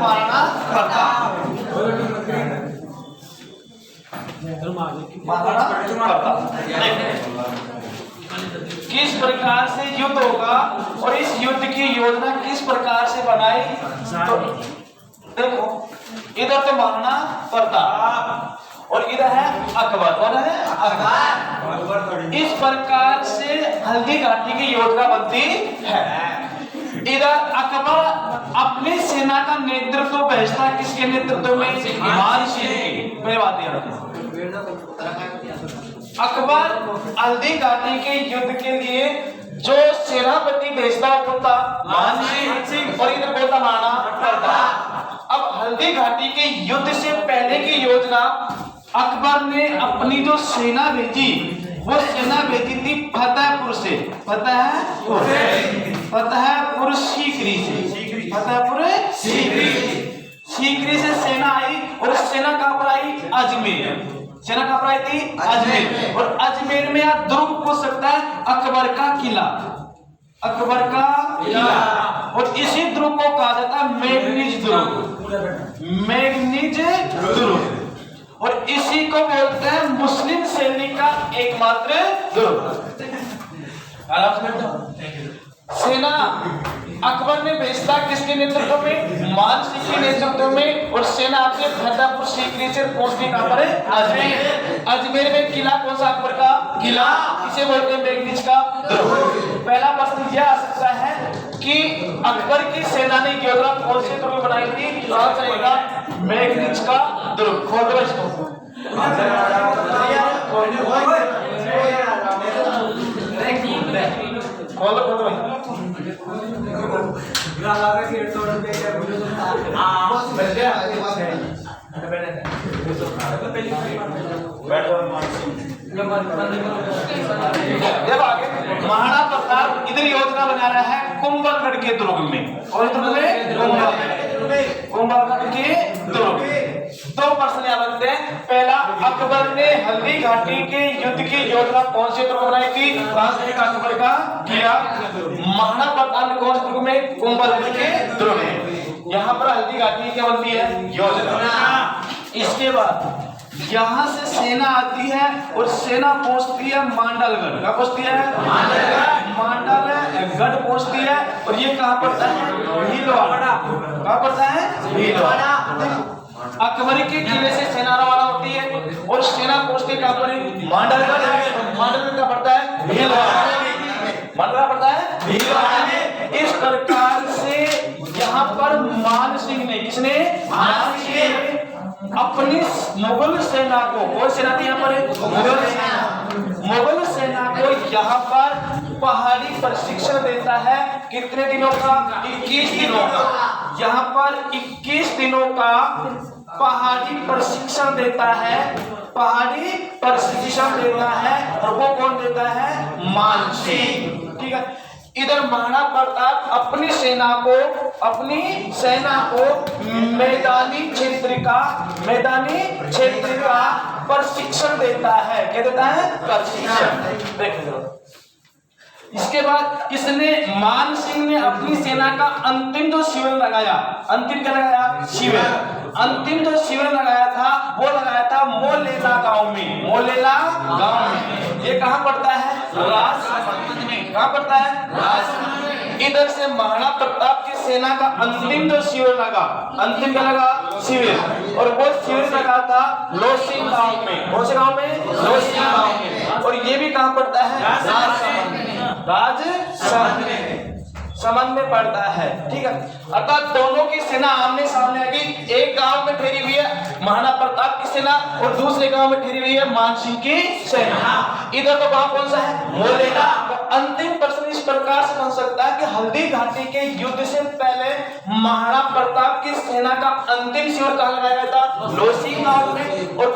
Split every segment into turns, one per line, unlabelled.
महाराणा प्रताप। किस प्रकार से युद्ध होगा और इस युद्ध की योजना किस प्रकार से बनाई, तो देखो इधर तो महाराणा प्रताप और इधर है अकबर। कौन है? अकबर। इस प्रकार से हल्दी घाटी की योजना बनती है। इधर अकबर अपनी सेना का नेतृत्व भेजता है, किसके नेतृत्व में? मान सिंह की। मैं बात अकबर हल्दी घाटी के युद्ध के लिए जो सेनापति भेजता होता मान सिंह और इधर बोलता महाराणा प्रताप। अब हल्दी घाटी के युद्ध से पहले की योजना अकबर ने अपनी जो सेना भेजी वो सेना भेजी थी फतेहपुर से, फतेहपुर सीकरी से, फतेहपुर सीकरी से सेना आई और सेना कहां पर आई? अजमेर। सेना कहां पर आई थी? अजमेर। और अजमेर में आप दुर्ग पूछ सकता है अकबर का किला, अकबर का किला। और इसी दुर्ग को कहा जाता है मैगनीज दुर्ग, मैगनीज दुर्ग। और इसी को बोलते हैं मुस्लिम शैली का एकमात्र दुर्ग। सेना अकबर ने भेजता किसके नेतृत्व में? मान सिंह के नेतृत्व में। और सेना आती है फतेहपुर सीकरी से पहुंचने कहां पर है? अजमेर। अजमेर में किला कौन सा? अकबर का किला, इसे बोलते हैं मैगनीज का दुर्ग। पहला प्रश्न यह आ सकता है कि अकबर की सेना ने योजना कौन से दुर्ग बनाई थी? कहां चलेगा? मैगनीज का दुर्ग। खोल दो इसको। जब आगे महाराणा प्रताप इधर योजना बना रहा है कुंभलगढ़ के दुर्ग में। और कुंभलगढ़ के दुर्ग। दो प्रश्न यहाँ बनते हैं। पहला, अकबर ने हल्दी घाटी के युद्ध की योजना कौन से दुर्ग बनाई थी? अकबर का किला। महाराणा प्रताप ने कौन से दुर्ग में? कुंभलगढ़ के दुर्ग में। यहाँ पर हल्दी घाटी क्या बनती है? योजना। इसके बाद यहाँ से सेना आती है और सेना पहुंचती है मांडलगढ़। कहाँ पहुंचती है? मांडलगढ़ पहुंचती है। और ये कहाँ पड़ता है? भीलवाड़ा। कहाँ पड़ता है? भीलवाड़ा। अकबर के किले से सेना रवाना होती है और सेना पहुंचती कहाँ पर? मांडलगढ़। मांडलगढ़ का पड़ता है? भीलवाड़ा। मांडलगढ़ पड़ता है भीलवाड़ा में। इस प्रकार से यहाँ पर मान सिंह ने, किसने? मान सिंह ने अपनी मुगल सेना को, कौन सेना थी यहाँ पर? मुगल सेना। मुगल सेना को यहाँ पर पहाड़ी प्रशिक्षण देता है। कितने दिनों का? 21 दिनों का। यहाँ पर 21 दिनों का पहाड़ी प्रशिक्षण देता है, पहाड़ी प्रशिक्षण देता है। और वो कौन देता है? मान सिंह। ठीक है। इधर महाराणा प्रताप अपनी सेना को मैदानी क्षेत्र का प्रशिक्षण देता है। क्या देता है? प्रशिक्षण। देखो इसके बाद इसने, मान सिंह ने अपनी सेना का अंतिम जो शिविर लगाया, अंतिम क्या लगाया? शिविर। अंतिम जो शिविर लगाया था वो लगाया था मोलेला गांव में। मोलेला गांव में। ये कहाँ पड़ता है? राजसमंद में। कहाँ पड़ता है? राजसमंद में। इधर से महाराणा प्रताप की सेना का अंतिम जो शिविर लगा, अंतिम क्या लगा? शिविर। और वो शिविर लगा था लोसिंग गांव में। कौन से गांव में? लोसिंग गांव में। और ये भी कहाँ पड़ता है? राजसमंद में। राजसमंद में पड़ता है। ठीक है। अर्थात दोनों की सेना आमने सामने आ गई। एक गांव में ठहरी हुई है महाराणा प्रताप की सेना और दूसरे गांव में ठहरी हुई है मान सिंह की सेना। इधर तो गांव कौन सा है? मोलेला। अंतिम प्रश्न इस प्रकार से बन सकता है कि हल्दी घाटी के युद्ध से पहले महाराणा प्रताप की सेना का अंतिम शिविर कहाँ लगाया गया था? लोसिंग गांव में। और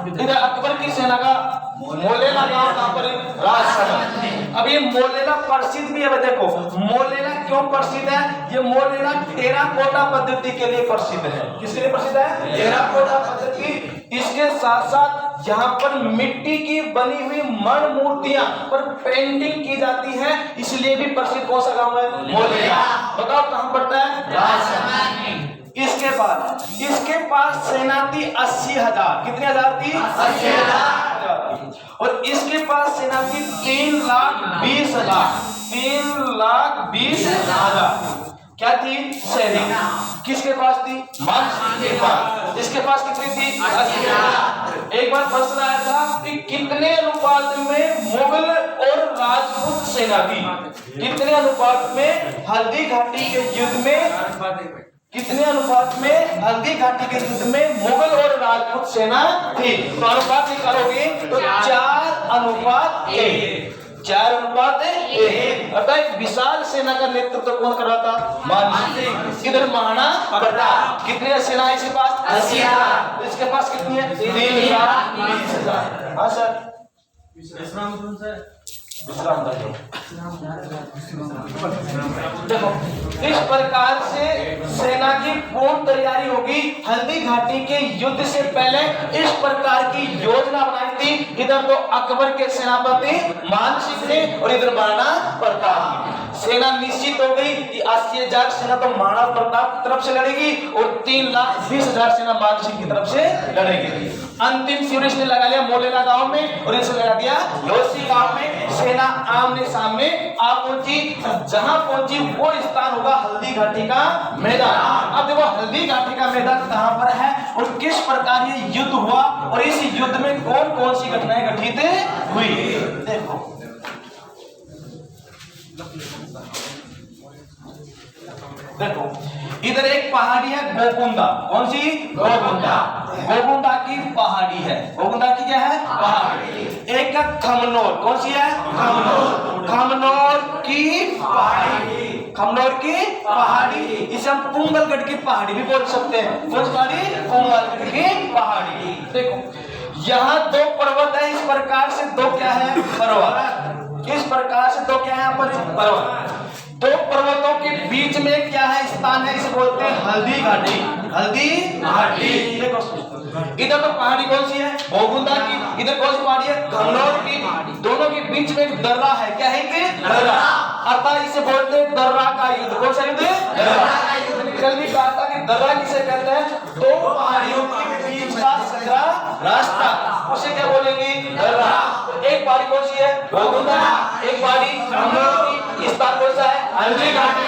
इधर अकबर की सेना का मोलेला गांव कहाँ पर? राजसमंद। अब ये मोलेला प्रसिद्ध भी है। देखो मोलेला क्यों प्रसिद्ध है? ये मोलेला टेराकोटा पद्धति के लिए प्रसिद्ध है। किसके लिए प्रसिद्ध है? टेराकोटा पद्धति। इसके साथ साथ यहाँ पर मिट्टी की बनी हुई मण मूर्तियां पर पेंटिंग की जाती है, इसलिए भी प्रसिद्ध कौन सा गांव है? मोलेला। बताओ कहाँ पड़ता है? राजसमंद। इसके बाद इसके पास सेना थी 80,000। कितनी हजार थी? 80,000। और इसके पास सेना थी 3,20,000। 3,20,000 क्या थी? सैनिक। किसके पास थी? मानसिंह के पास। इसके पास कितनी थी? 80,000। एक बार प्रश्न आया था कि कितने अनुपात में मुगल और राजपूत सेना थी? कितने अनुपात में हल्दी घाटी के युद्ध में, कितने अनुपात में हल्दी घाटी के युद्ध में मुगल और राजपूत सेना थी? तो अनुपात निकालोगे तो 4:1। 4:1। अर्थात एक विशाल सेना का नेतृत्व कौन कर रहा था? मानसिंह। इधर महाराणा प्रताप। कितनी सेना है इसके पास? 80,000। इसके पास कितनी है? 3,20,000। हाँ सर, विश्राम देखो, इस प्रकार से सेना की पूर्ण तैयारी होगी। हल्दी घाटी के युद्ध से पहले इस प्रकार की योजना बनाई थी। इधर तो अकबर के सेनापति मानसिंह ने और इधर महाराणा प्रताप। सेना निश्चित हो गई कि 80,000 सेना तो महाराणा प्रताप की तरफ से लड़ेगी और 3,20,000 सेना मानसिंह की तरफ से लड़ेगी। अंतिम शिविर इसने लगा लिया मोलेला गांव में और इसे लगा दिया लोसी गांव में। सेना आमने सामने आ पहुंची। जहां पहुंची वो स्थान होगा हल्दी घाटी का मैदान। अब देखो हल्दी घाटी का मैदान कहां पर है और किस प्रकार ये युद्ध हुआ और इस युद्ध में कौन कौन सी घटनाएं घटित हुई। देखो देखो, इधर एक पहाड़ी है गोकुंदा। कौन सी? गोकुंदा। गोकुंदा की पहाड़ी है। गोकुंदा की क्या है? पहाड़ी। एक है खमनोर। कौन सी है? खमनोर। खमनोर की पहाड़ी। खमनोर की पहाड़ी। इसे हम कुंभलगढ़ की पहाड़ी भी बोल सकते हैं। कौन सी पहाड़ी? कुंभलगढ़ की पहाड़ी। देखो यहाँ दो पर्वत है। इस प्रकार से दो क्या है? पर्वत। इस प्रकार से दो क्या है? यहाँ पर पर्वत। दो पर्वतों के बीच में क्या है? स्थान है। इसे बोलते हैं हल्दी घाटी। हल्दी घाटी। देखो इधर तो पहाड़ी कौन सी है? गोकुंदा की। इधर कौन सी पहाड़ी है? खमनोर की। दोनों के बीच में एक दर्रा है। क्या है कि दर्रा? अर्थात इसे बोलते हैं दर्रा का युद्ध। कौन सा युद्ध? दर्रा का युद्ध। कल भी कहा था कि दर्रा किसे कहते हैं? दो पहाड़ियों के बीच का संकरा रास्ता, उसे क्या बोलेंगे? दर्रा। एक पहाड़ी कौन सी है? गोकुंदा। एक पहाड़ी खमनोर की। स्थान कौन सा है? हल्दी घाटी।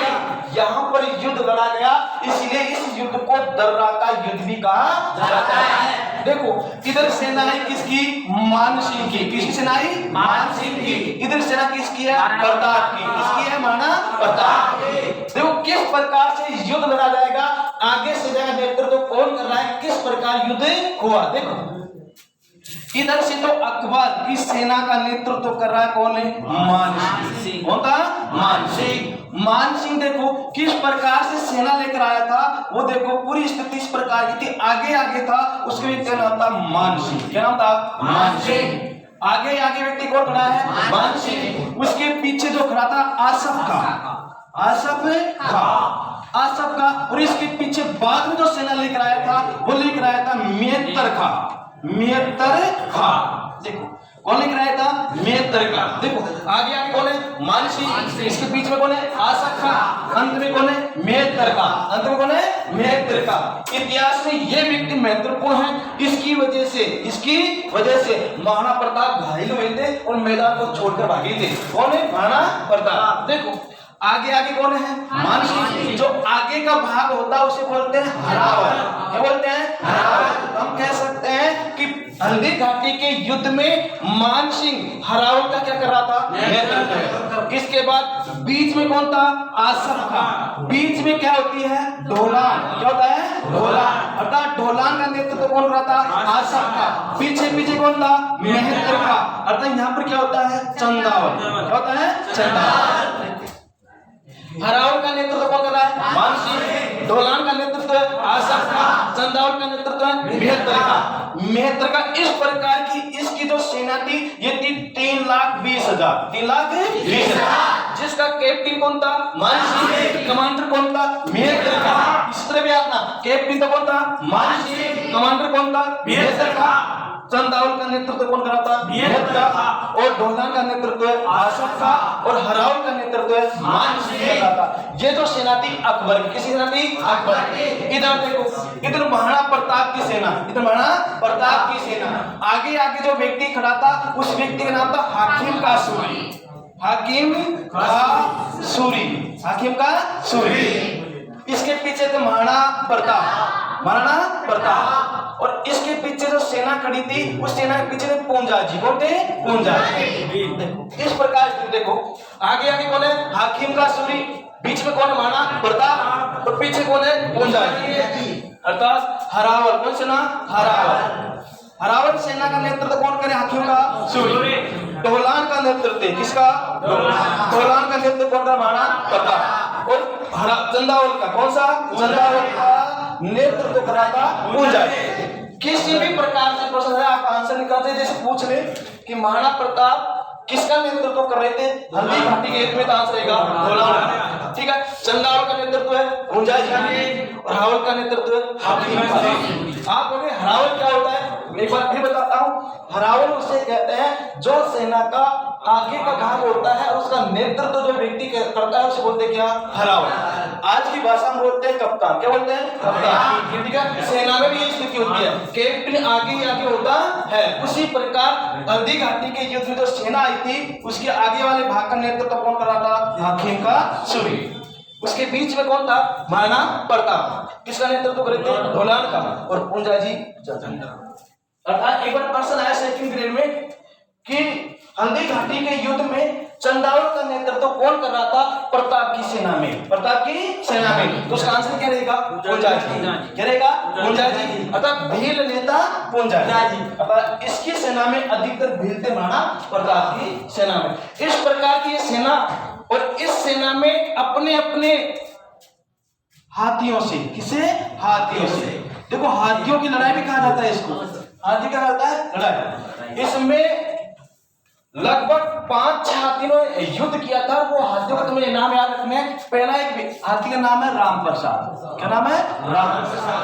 यहाँ पर युद्ध लड़ा गया, इसलिए इस युद्ध को दर्रा का युद्ध भी कहा जाता है। देखो इधर सेना है किसकी? मानसिंह की। किसकी सेना है? मानसिंह की। इधर सेना किसकी है? प्रताप की। किसकी है? महाराणा प्रताप। देखो किस प्रकार से युद्ध लड़ा जाएगा, आगे से जाएगा नेतृत्व कौन कर रहा है, किस प्रकार युद्ध हुआ। देखो इधर से तो अकबर की सेना का नेतृत्व कर रहा है कौन है? मानसिंह। कौन था? मानसिंह। मानसिंह देखो किस प्रकार से सेना लेकर आया था। वो देखो पूरी स्थिति इस प्रकार की थी। आगे आगे था उसके भी क्या नाम था? मानसिंह। क्या नाम था? मानसिंह। आगे आगे व्यक्ति कौन खड़ा है? मानसिंह। उसके पीछे जो खड़ा था आसफ खा। आसफ खा। आसफ खा। और इसके पीछे बाद में जो सेना लेकर आया था वो लेकर आया था मेहतर खा। मेहतर खा। देखो कौन लेकर आया था? मेहतर खा। देखो आगे आगे कौन है? मानसिंह। इसके बीच में कौन है? आसफ खा। अंत में कौन है? मेहतर खा। अंत में कौन है? मेहतर खा। इतिहास में ये व्यक्ति महत्वपूर्ण है। इसकी वजह से महाराणा प्रताप घायल हुए थे और मैदान को छोड़कर भागे थे। कौन है? महाराणा प्रताप। देखो आगे आगे कौन है? मानसिंह। जो आगे का भाग होता है उसे बोलते हैं हरावल। क्या बोलते हैं? हरावल। हम कह सकते हैं कि हल्दी घाटी के युद्ध में मानसिंह हरावल का क्या कर रहा था? नेतृत्व। इसके बाद बीच में कौन था? आसफ खा। बीच में क्या होती है? ढोलान। क्या होता है? ढोलान। अर्थात ढोलान का नेतृत्व कौन कर रहा था? आसफ खा। पीछे पीछे कौन था? मेहतर खा। अर्थात यहाँ पर क्या होता है? चंदावल। क्या होता है? चंदावल। हरावल का नेतृत्व कौन कर रहा है? मानसिंह। ढोलान का नेतृत्व आसफ खा। चंदावल का नेतृत्व मेहतर का। मेहतर का। इस प्रकार की इसकी जो सेना थी ये थी 3,20,000। 3,20,000। जिसका कैप्टन कौन था? मानसिंह। कमांडर कौन था? मेहतर का। इस तरह भी आता कैप्टन तो कौन था? मानसिंह। कमांडर कौन था? मेहतर का। चंदावल का नेतृत्व कौन कर रहा था? मेहतर का। और ढोलान का नेतृत्व आसफ का और हरावल का नेतृत्व मानसिंह कर रहा था। ये जो सेना थी अकबर की। किसी सेना थी? अकबर की। इधर देखो इधर महाराणा प्रताप की सेना, इधर महाराणा प्रताप की सेना। आगे आगे जो व्यक्ति खड़ा था उस व्यक्ति का नाम था हाकिम का सूरी, हाकिम का सूरी, हाकिम का सूरी। इसके पीछे थे महाराणा प्रताप, महाराणा प्रताप। और इसके पीछे जो सेना खड़ी थी उस सेना के पीछे पूंजा जी, कौन थे? पूंजा जी। इस प्रकार से देखो आगे आगे कौन है? हाकिम का सूरी, बीच में कौन है? महाराणा प्रताप, और पीछे कौन है? पूंजा जी, अर्थात हरावल। कौन सेना? हरावल। हरावल सेना का नेतृत्व कौन करे? हाकिम का सूरी। ढोलान का नेतृत्व किसका? ढोलान का नेतृत्व कौन का? महाराणा प्रताप। और चंदावल का कौन सा? चंदावल का नेतृत्व करा था पूंजा जी। किसी भी प्रकार से प्रश्न है आप आंसर निकालते, जैसे पूछ ले कि महाराणा प्रताप किसका नेतृत्व कर रहे थे? हल्दी घाटी के हित में, तो आंसर रहेगा ढोलान। ठीक है, चंदावल का नेतृत्व है पूंजा जी, हरावल का नेतृत्व है हाकिम का। आप बोले हरावल क्या होता है? एक बार फिर बताता हूँ। हरावल उसे कहते हैं जो सेना का आगे का भाग होता है और उसका नेतृत्व जो व्यक्ति करता है उसे बोलते क्या? हरावल। आज की भाषा में बोलते हैं कप्तान। क्या बोलते हैं? कप्तान। ठीक है, सेना में भी यही स्थिति होती है, कैप्टन आगे ही आगे होता है। उसी प्रकार हल्दी घाटी के युद्ध में जो सेना आई थी उसके आगे वाले भाग का नेतृत्व कौन कर रहा था? हाकिम का सूरी। उसके बीच में कौन था? महाराणा प्रताप। किसका नेतृत्व कर रहे थे? ढोलान का। और पूंजा जी अर्थात एक बार प्रश्न आया सेकंड ग्रेड में कि हल्दी घाटी के युद्ध में चंदावल का नेतृत्व कौन कर रहा था? प्रताप की सेना में, प्रताप की सेना में। तो उसका आंसर क्या रहेगा? पूंजा जी। क्या रहेगा? पूंजा जी, अर्थात भील नेता पूंजा जी। अर्थात इसकी सेना में अधिकतर भील थे महाराणा प्रताप की सेना में। इस प्रकार की सेना, और इस सेना में अपने अपने हाथियों से, किसे? हाथियों से। देखो हाथियों की लड़ाई भी कहा जाता है इसको, हाथी क्या करता है? लड़ाई। इसमें लगभग 5-6 हाथियों ने युद्ध किया था। वो हाथियों का तुम्हें नाम याद रखने हैं। पहला एक हाथी का नाम है राम प्रसाद। क्या नाम है? राम प्रसाद।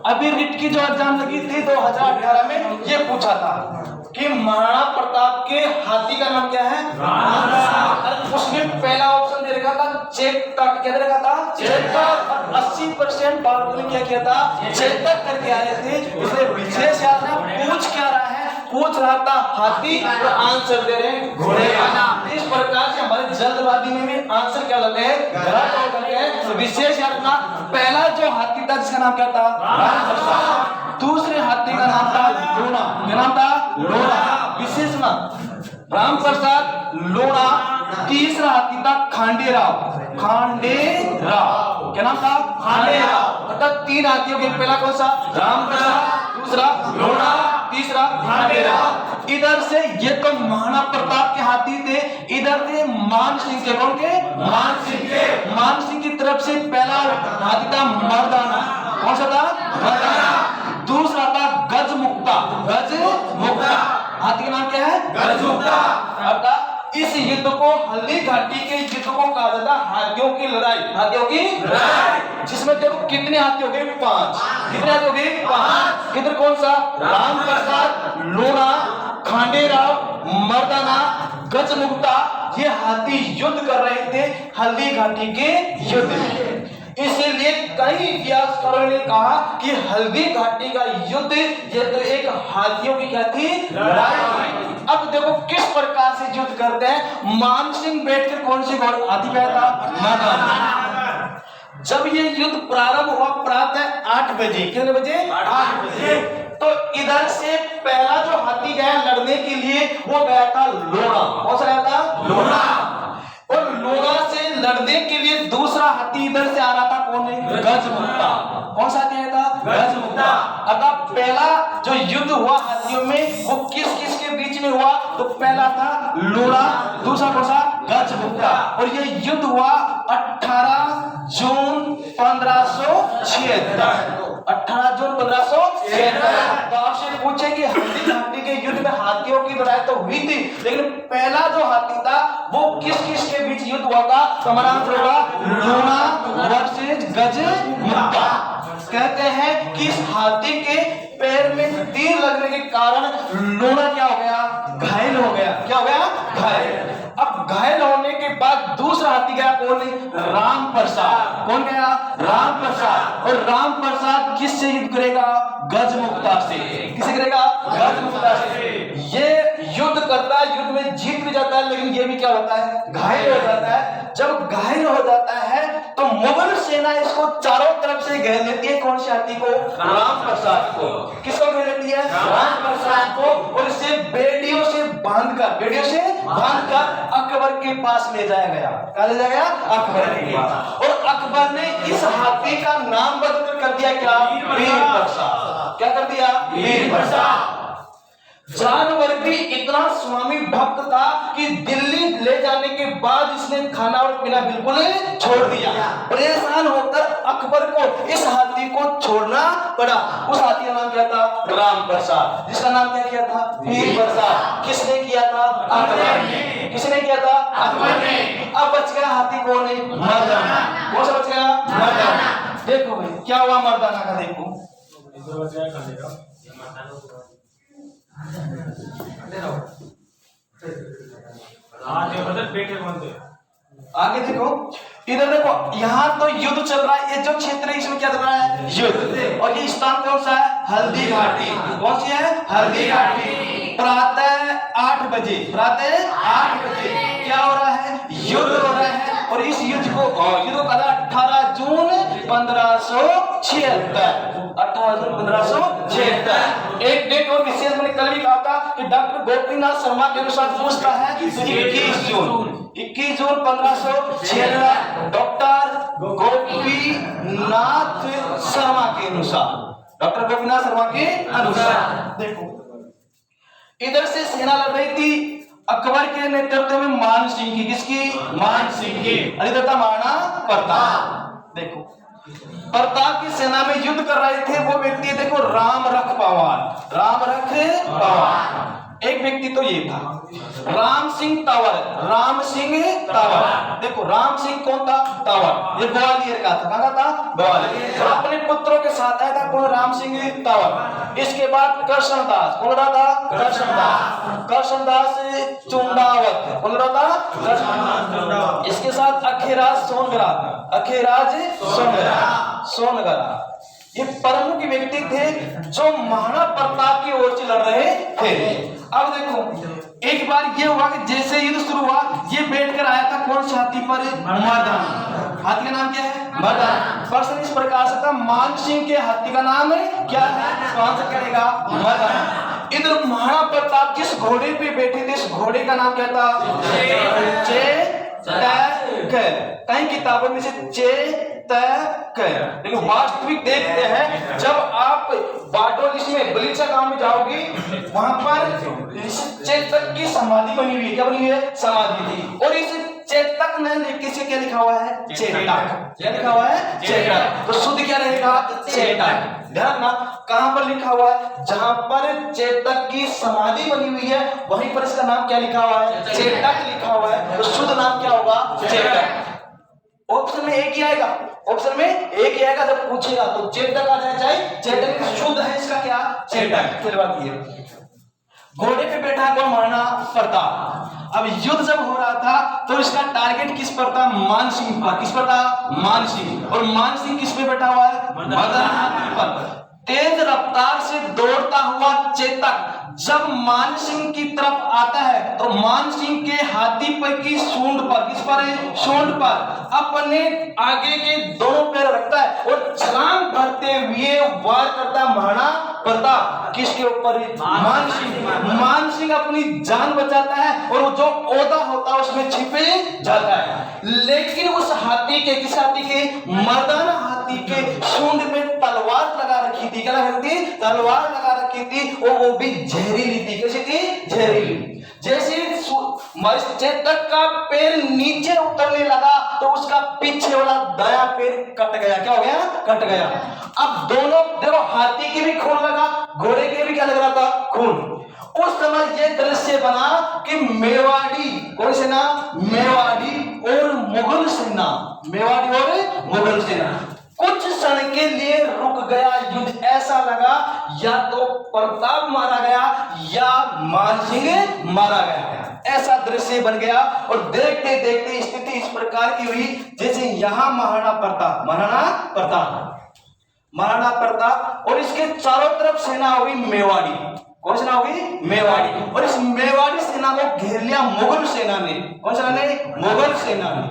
अभी रिट की जो एग्जाम लगी थी 2018 में, ये पूछा था कि महाराणा प्रताप के हाथी का नाम क्या है? राम प्रसाद। उसने पहला ऑप्शन दे रखा था चेतक। क्या दे रखा था? चेतक। 80% बालकों ने क्या किया था? चेतक करके आए थे। इसलिए विशेष याद है पूछ क्या रहा है? पूछ रहा था हाथी, तो आंसर दे रहे हैं घोड़े का। इस प्रकार से हमारे जल्दबाजी में भी आंसर क्या लगते हैं? गलत हो जाते हैं। तो विशेष याद रखना, पहला जो हाथी था जिसका नाम क्या था? राम प्रसाद। दूसरे हाथी का नाम था लोणा। क्या नाम था? लोणा। विशेष नाम राम प्रसाद, लोणा। तीसरा हाथी था खांडेराव। खांडेराव। क्या नाम था? खांडेराव। मतलब 3 हाथियों के, पहला कौन सा? राम प्रसाद, दूसरा लोणा, तीसरा खांडेराव। इधर से ये तो महाराणा प्रताप के हाथी थे, इधर थे मान सिंह के। कौन के? मान सिंह के। मान सिंह की तरफ से पहला हाथी था मर्दाना। कौन सा था? मर्दाना। दूसरा था गजमुक्ता। गजमुक्ता। हाथी का नाम क्या है? गजमुक्ता। अर्थात इस युद्ध को, हल्दी घाटी के युद्ध को कहा जाता है हाथियों की लड़ाई। हाथियों की लड़ाई, जिसमें देखो कितने हाथी हो गए? 5। कितने हाथी हो गए? 5। किधर कौन सा? राम प्रसाद, लोणा, खांडेराव, मर्दाना, गजमुक्ता। ये हाथी युद्ध कर रहे थे हल्दी घाटी के युद्ध में। इसीलिए कई इतिहासकारों ने कहा कि हल्दी घाटी का युद्ध ये तो एक हाथियों की क्या थी? लड़ाई। अब देखो किस प्रकार से युद्ध करते हैं। मान सिंह बैठकर कौन सी हाथी पे था? मर्दाना। जब ये युद्ध प्रारंभ हुआ प्रातः 8 बजे। कितने बजे? 8 बजे। तो इधर से पहला जो हाथी गया लड़ने के लिए वो गया था लोणा। कौन सा गया था? लोणा। और लोणा से लड़ने के लिए दूसरा हाथी इधर से आ रहा था। कौन है? गजमुक्ता। कौन सा हाथी था? गजमुक्ता। अर्थात पहला जो युद्ध हुआ हाथियों में वो किस किस के बीच में हुआ? तो पहला था लोणा, दूसरा कौन सा? गजमुक्ता। और ये युद्ध हुआ 18 जून 1576। 18 जून 1576। तो आपसे पूछे कि हल्दी घाटी के युद्ध में हाथियों की लड़ाई तो हुई थी, लेकिन पहला जो हाथी था वो किस किस के बीच युद्ध हुआ था? तो हमारा आंसर होगा लोणा वर्सेस गजमुक्ता। कहते हैं कि इस हाथी के पैर में तीर लगने के कारण लोणा क्या हो गया? घायल हो गया। क्या हो गया? घायल। अब घायल होने के बाद दूसरा हाथी गया कौन? राम प्रसाद। कौन गया? राम प्रसाद। और राम प्रसाद किससे युद्ध करेगा? गजमुक्ता से। किसे करेगा? गजमुक्ता से। ये युद्ध करता है, युद्ध में जीत भी जाता है, लेकिन ये भी क्या होता है? घायल हो जाता है। जब घायल हो जाता है तो मुगल सेना इसको चारों तरफ से घेर लेती है। कौन से हाथी को? राम प्रसाद को। किसको घेर लेती है? राम प्रसाद को। और इसे बेड़ियों से बांधकर अकबर के पास ले जाया गया। कहाँ ले जाया गया? अकबर के पास। और अकबर ने इस हाथी का नाम बदल कर दिया क्या? वीर प्रसाद। क्या कर दिया? वीर प्रसाद। जानवर भी इतना स्वामी भक्त था कि दिल्ली ले जाने के बाद इसने खाना और पीना बिल्कुल छोड़ दिया। परेशान होकर अकबर को इस हाथी को छोड़ना पड़ा। उस हाथी का नाम क्या था? राम प्रसाद। जिसका नाम क्या किया था? वीर प्रसाद। किसने किया था? अकबर ने। किसने किया था? अकबर ने। अब बच गया हाथी कौन है? मर्दाना। कौन सा बच गया? मर्दाना। देखो भाई क्या हुआ मर्दाना का, देखो आगे देखो, इधर देखो, यहाँ तो युद्ध चल रहा है। ये जो क्षेत्र है इसमें क्या चल रहा है? युद्ध। और ये स्थान कौन सा है? हल्दी घाटी। कौन सी है? हल्दी घाटी। प्रातः 8 बजे क्या हो रहा है? युद्ध हो रहा है। और इस युद्ध को 18 जून 1576। एक डेट और विशेष मैंने कल भी कहा था कि डॉक्टर गोपीनाथ शर्मा के अनुसार पूछता है 21 जून 1576 डॉक्टर गोपीनाथ शर्मा के अनुसार। देखो इधर से सेना लड़ रही थी अकबर के नेतृत्व में मान सिंह की। किसकी? मान सिंह की। इधर था महाराणा प्रताप। देखो प्रताप की सेना में युद्ध कर रहे थे वो व्यक्ति, देखो राम रख पवार। एक व्यक्ति तो ये था राम सिंह तंवर। देखो राम सिंह कौन था? तंवर। ये ग्वालियर का था। कहाँ था? ग्वालियर। और अपने पुत्रों के साथ आया था कौन? राम सिंह तंवर। इसके बाद कृष्णदास। कौन रहा था? कृष्णदास चुंडावत। कौन रहा था? इसके साथ अखेराज सोनगरा। ये प्रमुख व्यक्ति थे जो महाराणा प्रताप की ओर से लड़ रहे थे। अब देखो एक बार ये हुआ कि जैसे युद्ध शुरू हुआ ये बैठकर आया था कौन से हाथी पर? मर्दाना। हाथी का नाम क्या है? मर्दाना। प्रश्न इस प्रकार से था मान सिंह के हाथी का नाम क्या है? कौन सा करेगा? मर्दाना। इधर महाराणा प्रताप जिस घोड़े पे बैठे थे इस घोड़े का नाम क्या था? कई किताबों में से लेकिन वास्तविक देखते हैं जब आप बाटोल इसमें बलीचा गांव में जाओगे वहां पर चेतक की समाधि बनी हुई है। क्या बनी हुई है? समाधि थी। और इस चेतक ने लिखी से क्या लिखा हुआ है? चेतक। क्या लिखा हुआ है? चेतक। तो शुद्ध क्या रहेगा? चेतक। ध्यान रखना कहां पर लिखा हुआ है? जहां पर चेतक की समाधि बनी हुई है वहीं पर इसका नाम क्या लिखा हुआ है? चेतक लिखा हुआ है। तो शुद्ध नाम क्या होगा? चेतक। ऑप्शन में एक ही आएगा। जब पूछेगा तो चेतक आ जाए, चाहे चेतक शुद्ध है इसका क्या? चेतक। फिर बात ये घोड़े पे बैठा कौन? महाराणा प्रताप। अब युद्ध जब हो रहा था तो इसका टारगेट किस पर था? मान सिंह पर। किस पर था? मान सिंह। और मान सिंह किस पे बैठा हुआ है? मर्दाना पर। तेज रफ्तार से दौड़ता हुआ चेतक जब मान सिंह की तरफ आता है तो मान सिंह के हाथी पर की सूंड पर, किस पर है? सूंड पर अपने आगे के दोनों पैर रखता है और छलांग भरते हुए वार करता है महाराणा प्रताप। किसके ऊपर? मान सिंह। मान सिंह अपनी जान बचाता है और जो ओदा होता है उसमें छिपे जाता है। लेकिन उस हाथी के, किस हाथी के? मर्दाना हाथी के सूंड में तलवार लगा रखी थी। क्या लगा रखी थी? तलवार लगा रखी थी और वो भी जहरीली थी। कैसी थी? जहरीली। जैसे चेतक का पैर नीचे उतरने लगा तो उसका पीछे वाला दायां पैर कट गया। क्या हो गया? कट गया। अब दोनों देखो हाथी के भी खून लगा, घोड़े के भी क्या लग रहा था? खून। उस समय ये दृश्य बना कि मेवाड़ी, कौन सेना? मेवाड़ी और मुगल सेना, कुछ क्षण के लिए रुक गया युद्ध। ऐसा लगा या तो प्रताप मारा गया या मान सिंह मारा गया। ऐसा दृश्य बन गया और देखते देखते स्थिति इस प्रकार की हुई जैसे यहां महाराणा प्रताप और इसके चारों तरफ सेना हुई मेवाड़ी। कौन सेना होगी? मेवाड़ी। और इस मेवाड़ी सेना को घेर लिया मुगल सेना ने। कौन सेना ने? मुगल सेना ने।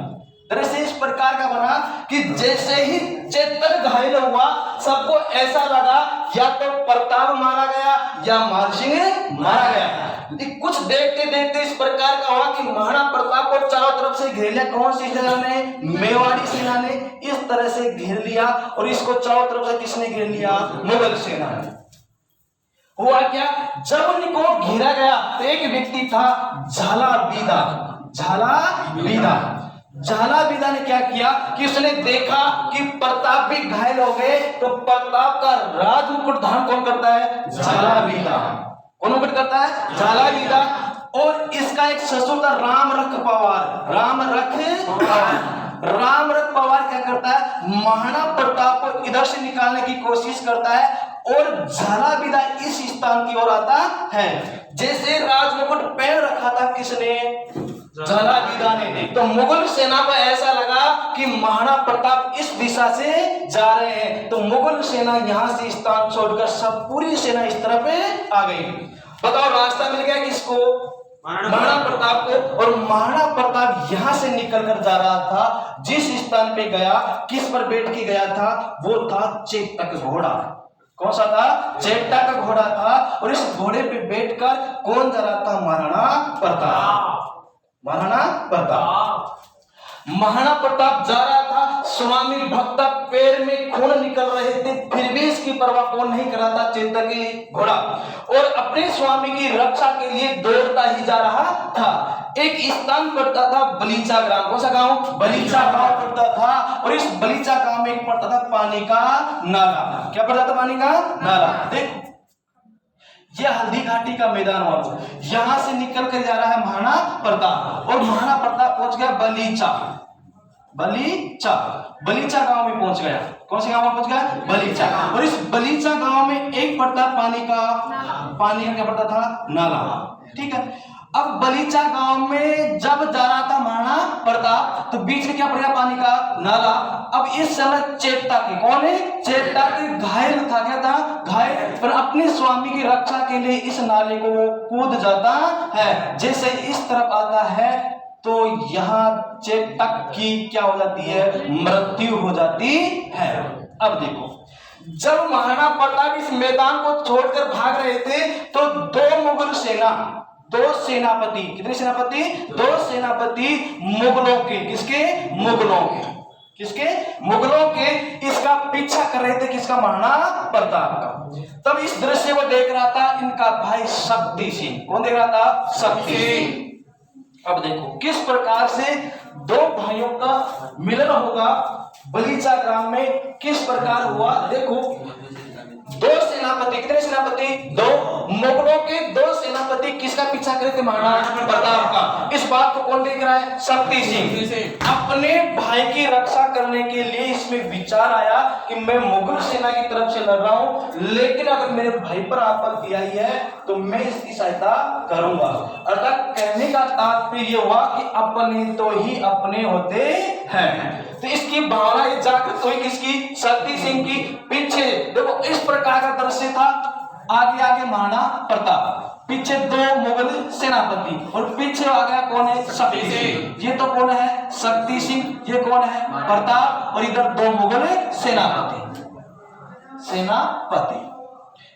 दृश्य इस प्रकार का बना कि जैसे ही चेतक घायल हुआ सबको ऐसा लगा या तो प्रताप मारा गया या मानसिंह मारा गया। कुछ देखते देखते इस प्रकार का हुआ कि महाराणा प्रताप को चारों तरफ से घेर लिया। कौन सी सेना ने? मेवाड़ी सेना ने इस तरह से घेर लिया और इसको चारों तरफ से किसने घेर लिया? मुगल सेना ने। हुआ क्या, जब इनको घेरा गया तो एक व्यक्ति था झालाबीदा ने क्या किया कि उसने देखा कि प्रताप भी घायल हो गए तो प्रताप का राज मुकुट धारण कौन करता है? झालाबीदा। कौन मुकुट करता है? झालाबीदा। और इसका एक ससुर था रामरख पवार क्या करता है? महाराणा प्रताप को इधर से निकालने की कोशिश करता है और झालाबीदा इस स्थान की ओर आता है। जैसे राजमुकुट पैर रखा था किसने? झालाबीदा ने। तो मुगल सेना को ऐसा लगा कि महाराणा प्रताप इस दिशा से जा रहे हैं, तो मुगल सेना यहां से स्थान छोड़कर सब पूरी सेना इस तरफ आ गई। बताओ रास्ता मिल गया किसको? महाराणा प्रताप को। और महाराणा प्रताप यहां से निकलकर जा रहा था, जिस स्थान पे गया किस पर बैठ के गया था? वो था चेतक घोड़ा। कौन सा था? चेतक का घोड़ा था। और इस घोड़े पे बैठकर कौन जा रहा था? महाराणा प्रताप जा रहा था। स्वामी भक्त पैर में खून निकल रहे थे, फिर भी इसकी परवाह कौन नहीं कर रहा था? चेतक घोड़ा। और अपने स्वामी की रक्षा के लिए दौड़ता ही जा रहा था। एक स्थान पड़ता था बलीचा ग्राम। कौन सा गांव? बलीचा गांव पड़ता था। और इस बलीचा गांव में पड़ता था पानी का नाला। क्या पड़ता था? पानी का नाला। देखो ये हल्दी घाटी का मैदान वालों, यहां से निकल कर जा रहा है महाराणा प्रताप और महाराणा प्रताप पहुंच गया बलीचा गांव में पहुंच गया। कौन से गांव में पहुंच गया? बलीचा। और इस बलीचा गांव में एक पड़ता पानी का क्या पड़ता था? नाला। ठीक है। अब बलीचा गांव में जब जा रहा था महाराणा प्रताप तो बीच में क्या पड़ गया? पानी का नाला। अब इस समय चेतक कौन है? चेतक घायल था। क्या था? घायल। पर अपने स्वामी की रक्षा के लिए इस नाले को वो कूद जाता है। जैसे इस तरफ आता है तो यहाँ चेतक की क्या हो जाती है? मृत्यु हो जाती है। अब देखो जब महाराणा प्रताप इस मैदान को छोड़कर भाग रहे थे तो दो सेनापति कितने सेनापति? 2 सेनापति मुगलों के। किसके? मुगलों के इसका पीछा कर रहे थे। किसका? महाराणा प्रताप का। तब इस दृश्य को देख रहा था इनका भाई शक्ति सिंह। कौन देख रहा था? शक्ति सिंह। अब देखो किस प्रकार से 2 भाइयों का मिलन होगा बलीचा ग्राम में, किस प्रकार हुआ। देखो 2 सेनापति, कितने सेनापति? 2 मुगलों के 2 सेनापति किसका पीछा करे थे? महाराणा प्रताप का। इस बात को कौन देख रहा है? शक्ति सिंह। अपने भाई की रक्षा करने के लिए इसमें विचार आया कि मैं मुगल सेना की तरफ से लड़ रहा हूं, लेकिन अगर मेरे भाई पर आपत्ति आई है तो मैं इसकी सहायता करूंगा। अर्थात कहने का तात्पर्य हुआ कि अपने तो ही अपने होते हैं। तो इसकी भावना जागृत हुई किसकी? शक्ति सिंह की। पीछे देखो इस प्रकार का दृश्य था। आगे महाराणा प्रताप, पीछे 2 मुगल सेनापति और पीछे आ गया कौन है? शक्ति सिंह। ये तो कौन है? शक्ति सिंह। ये कौन है? प्रताप। और इधर 2 मुगल सेनापति।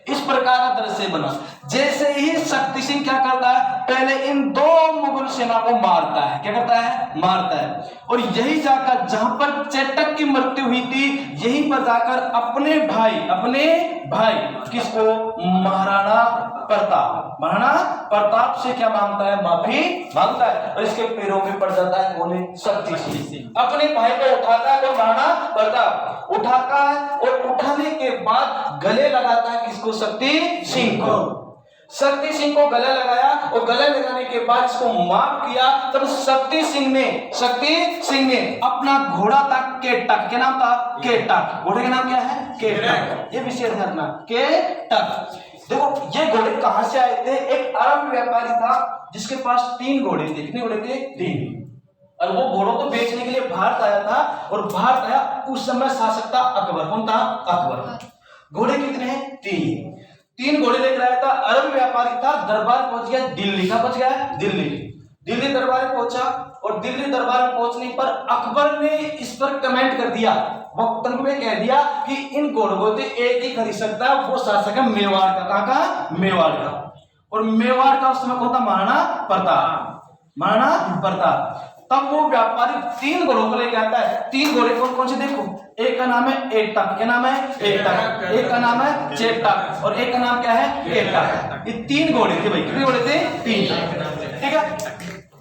इस प्रकार का दृश्य बना। जैसे ही शक्ति सिंह क्या करता है? पहले इन 2 मुगल सेना को मारता है। क्या करता है? मारता है। और यही जाकर जहां पर चेतक की मृत्यु हुई थी, यहीं पर जाकर अपने भाई किसको? महाराणा प्रताप से क्या मांगता है? माफी मांगता है। और इसके पैरों में पड़ जाता है कौन है? शक्ति सिंह। अपने भाई को उठाता है और महाराणा प्रताप उठाता है और उठाने के बाद गले लगाता है किसको? शक्ति सिंह को। शक्ति सिंह को गले लगाया और गले लगाने के बाद इसको माफ किया। तब शक्ति सिंह ने अपना घोड़ा था केटक, क्या नाम था? केटक। घोड़े का नाम क्या है? केटक। ये विशेष ध्यान, केटक। देखो ये घोड़े कहां से आए थे? एक अरब व्यापारी था जिसके पास 3 घोड़े थे। कितने घोड़े थे? 3। और वो घोड़ों को बेचने के लिए भारत आया था। और भारत आया उस समय शासक था अकबर। कौन था? अकबर। घोड़े कितने हैं? 3 घोड़े लेकर आया था। अरब व्यापारी था, दरबार पहुंच गया दिल्ली। का पहुंच गया? दिल्ली दरबार में पहुंचा। और दिल्ली दरबार में पहुंचने पर अकबर ने इस पर कमेंट कर दिया, वक्तव्य में कह दिया कि इन घोड़ों को एक ही खरीद सकता है, वो शासक है मेवाड़ का। कहां का? मेवाड़ का। और मेवाड़ का उस समय कौन था? महाराणा प्रताप। तब वो व्यापारी 3 घोड़ों को लेकर आता है। 3 घोड़े कौन कौन से? देखो, एक का नाम है एटक। क्या नाम है? एटक। एक का नाम है चेटक और एक का नाम क्या है? केटक। ये 3 घोड़े थे भाई। कितने घोड़े थे? 3। ठीक है।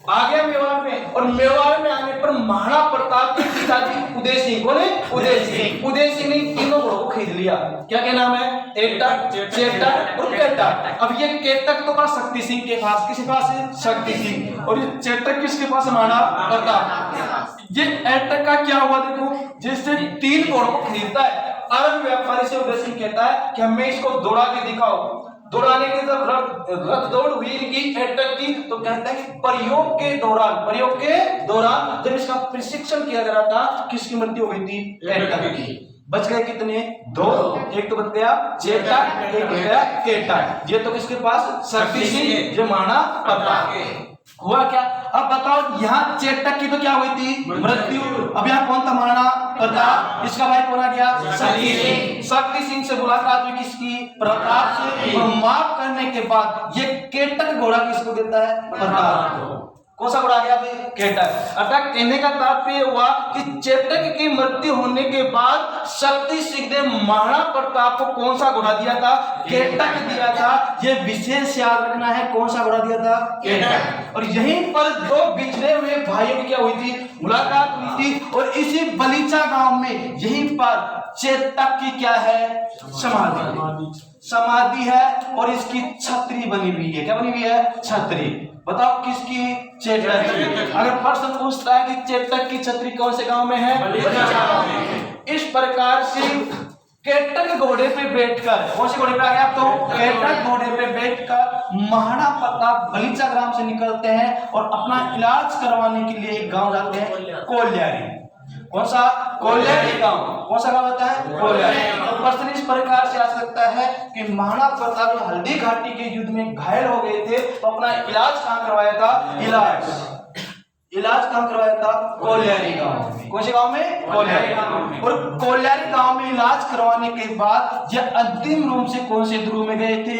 आ गया मेवाड़ में। और मेवाड़ में आने पर महाराणा प्रताप के पिताजी उदय सिंह, बोले उदय सिंह ने 3 घोड़ों को खरीद लिया। क्या क्या नाम है? एटक, चेटक और केटक। अब ये केटक तो का शक्ति सिंह के पास, किसके पास है? शक्ति सिंह। और ये चेटक किसके पास? महाराणा प्रताप। ये एटक का क्या हुआ? देखो, जिससे 3 घोड़ों को खरीदता है, अरब व्यापारी से उदय सिंह कहता है कि हमें इसको दौड़ा के दिखाओ। दौड़ाने की जब रथ दौड़ हुई इनकी एटक की, तो कहता है कि प्रयोग के दौरान जब इसका प्रशिक्षण किया जा रहा था, किसकी मृत्यु हुई थी? एटक की। बच गए कितने? 2। एक तो बच गया चेटक, एक बच गया केटक। ये तो किसके पास? शक्ति सिंह, जो महाराणा प्रताप। हुआ क्या? अब बताओ, यहाँ चेटक की तो क्या हुई थी? मृत्यु। अब यहाँ कौन था? महाराणा प्रताप। इसका भाई कौन आ गया? शक्ति सिंह से मुलाकात हुई किसकी? प्रताप से। और माफ करने के बाद ये केटक घोड़ा किसको देता है? प्रताप को। कौन सा घोड़ा आ गया? केटक। अर्थात कहने का तात्पर्य हुआ कि चेटक की मृत्यु होने के बाद शक्ति सिंह ने महाराणा प्रताप को कौन सा घोड़ा दिया था? केटक दिया था। ये विशेष याद रखना है। कौन सा घोड़ा दिया था? केटक। और यहीं पर 2 बिछड़े हुए भाइयों की क्या हुई थी? मुलाकात हुई थी। और इसी बलीचा गांव में यहीं पर चेटक की क्या है? समाधि है। और इसकी छतरी बनी हुई है। क्या बनी हुई है? छतरी। बताओ किसकी? चेटक की। अगर प्रश्न पूछता है कि चेटक की छतरी कौन से गांव में है? इस प्रकार से केटक घोड़े पे बैठकर, कौन से घोड़े पे आ गया आप? तो केटक घोड़े पे बैठकर महाराणा प्रताप बलीचा ग्राम से निकलते हैं और अपना इलाज करवाने के लिए एक गांव जाते हैं, कोल्यारी। कौन सा? कोल्यारी गांव। कौन सा गांव होता है? कोल्यारी। तो प्रश्न इस प्रकार से आ सकता है कि महाराणा प्रताप हल्दी घाटी के युद्ध में घायल हो गए थे, तो अपना इलाज कहां करवाया था? इलाज कहां करवाया था? कोल्यारी गांव। कौन से गांव में? कोल्यारी गांव। और कोल्यारी गांव में इलाज करवाने के बाद ये अंतिम रूप से कौन से रूम में गए थे?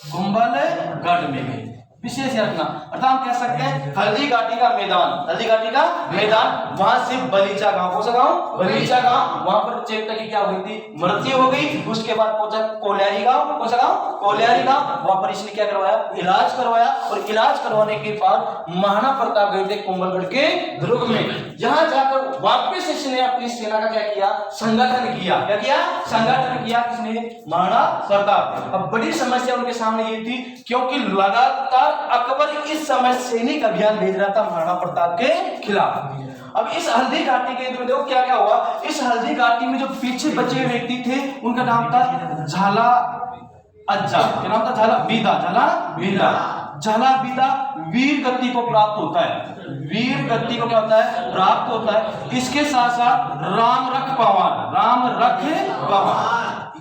कुंभलगढ़ में गए। विशेष रखना, अर्थात हम कह सकते हैं हल्दी घाटी का मैदान, वहां से बलीचा गांव। कौन सा गांव? बलीचा गांव। वहां पर चेटक की क्या हुई थी? मृत्यु हो गई। उसके बाद पहुंचा कोल्यारी गांव। कौन सा गांव? कोल्यारी गांव। वहां पर इसने क्या करवाया? इलाज करवाया। और इलाज करवाने के बाद महाराणा प्रताप गए थे कुंभलगढ़ के दुर्ग में। यहाँ जाकर वापिस इसने अपनी सेना का क्या किया? संगठन किया। क्या किया? संगठन किया। किसने? महाराणा प्रताप। अब बड़ी समस्या उनके सामने ये थी, क्योंकि लगातार अकबर इस समय सैनिक अभियान भेज रहा था महाराणा प्रताप के खिलाफ। अब इस हल्दी घाटी के देखो क्या क्या हुआ। इस हल्दी घाटी में जो पीछे बचे हुए व्यक्ति थे, उनका नाम था झाला अज्जा। क्या नाम था? झाला बीदा। वीर गति को प्राप्त होता है। वीर गति को क्या होता है? प्राप्त होता है। इसके साथ साथ राम रख पवार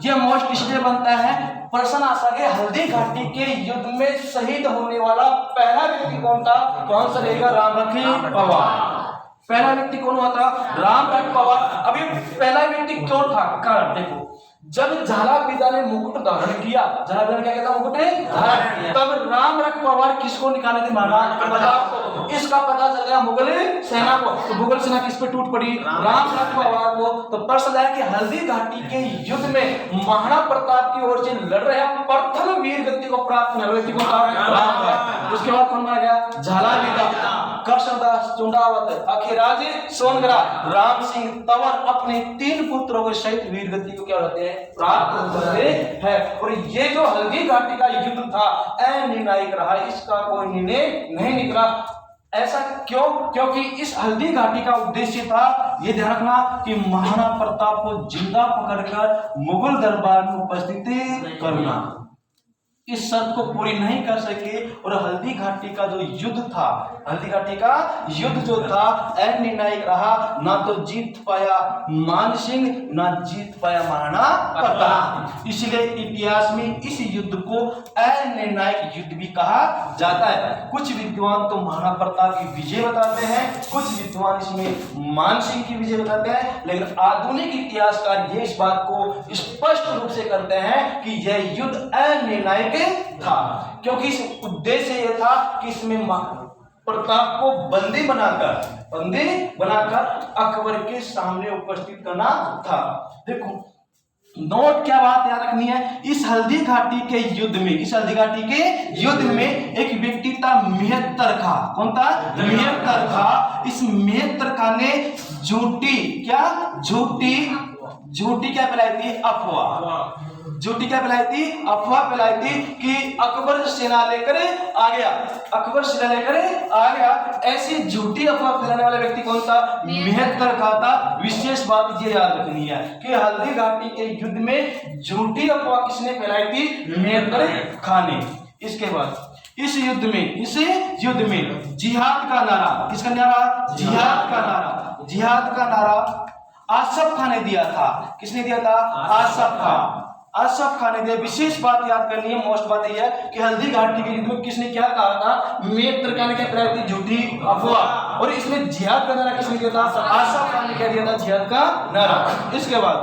ये मोस्ट इसलिए बनता है, प्रश्न आ सके हल्दी घाटी के युद्ध में शहीद होने वाला पहला व्यक्ति कौन था? कौन सा रहेगा? राम रख पवार। पहला व्यक्ति कौन हुआ था? राम रख पवार। अब ये पहला व्यक्ति क्यों था? कारण देखो, जब झाला बीदा ने मुकुट धारण किया, झाला बीदा ने क्या कहता? मुकुट धारण किया। तब राम रख पवार किसको निकाले थे? महाराणा प्रताप को। इसका पता चल गया मुगल सेना को। तो मुगल सेना किस पे टूट पड़ी? राम रख पवार को। तो प्रश्न है कि हल्दी घाटी के युद्ध में महाराणा प्रताप की ओर से लड़ रहे प्रथम वीर गति को प्राप्त व्यक्ति को राम। उसके बाद कौन मारा गया? झाला बीदा। कृष्णदास चुंडावत अखिराज सोनगरा राम सिंह तंवर अपने 3 पुत्रों के सहित वीरगति को क्या होते हैं प्राप्त होते हैं। और ये जो हल्दी घाटी का युद्ध था अनिर्णायक रहा, इसका कोई निर्णय नहीं निकला। ऐसा क्यों? क्योंकि इस हल्दी घाटी का उद्देश्य था, ये ध्यान रखना, कि महाराणा प्रताप को जिंदा पकड़कर मुगल दरबार में उपस्थित करना। इस शर्त को पूरी नहीं कर सके और हल्दी घाटी का जो युद्ध था, हल्दी घाटी का युद्ध जो था अनिर्णायक रहा। ना तो जीत पाया मान सिंह, ना जीत पाया महाराणा प्रताप। इसलिए इतिहास में इस युद्ध को अनिर्णायक युद्ध भी कहा जाता है। कुछ विद्वान तो महाराणा प्रताप की विजय बताते हैं, कुछ विद्वान इसमें मान सिंह की विजय बताते हैं, लेकिन आधुनिक इतिहासकार ये इस बात को स्पष्ट रूप से करते हैं कि यह युद्ध अनिर्णायक था, क्योंकि इस उद्देश्य यह था कि इसमें प्रताप को बंदी बनाकर अकबर के सामने उपस्थित करना था। देखो नोट क्या बात याद रखनी है, इस हल्दी घाटी के युद्ध में, इस हल्दी घाटी के युद्ध में एक व्यक्ति था मेहतर खा। कौन था? मेहतर खा। इस मेहतर खा ने झूठी क्या फैलाई थी? अफवाह। झूठी क्या फैलाई थी? अफवाह फैलाई थी कि अकबर सेना लेकर आ गया। ऐसी झूठी अफवाह फैलाने वाला व्यक्ति कौन था? मेहतर खा था। विशेष बात ये याद रखनी है कि हल्दी घाटी के युद्ध में झूठी अफवाह किसने फैलाई थी? मेहतर खा ने। इसके बाद इस युद्ध में जिहाद का नारा, किसका नारा? जिहाद का नारा आसफ खान ने दिया था। किसने दिया था? आसफ खान ने दिया। विशेष बात याद करनी है, मोस्ट बात यह है कि हल्दी घाटी के युद्ध में किसने क्या कहा था? मेहतर खान ने क्या फैलाई थी? झूठी अफवाह। और इसमें जिहाद का नारा किसने दिया था? आसफ खान ने क्या दिया था? जिहाद का नारा। इसके बाद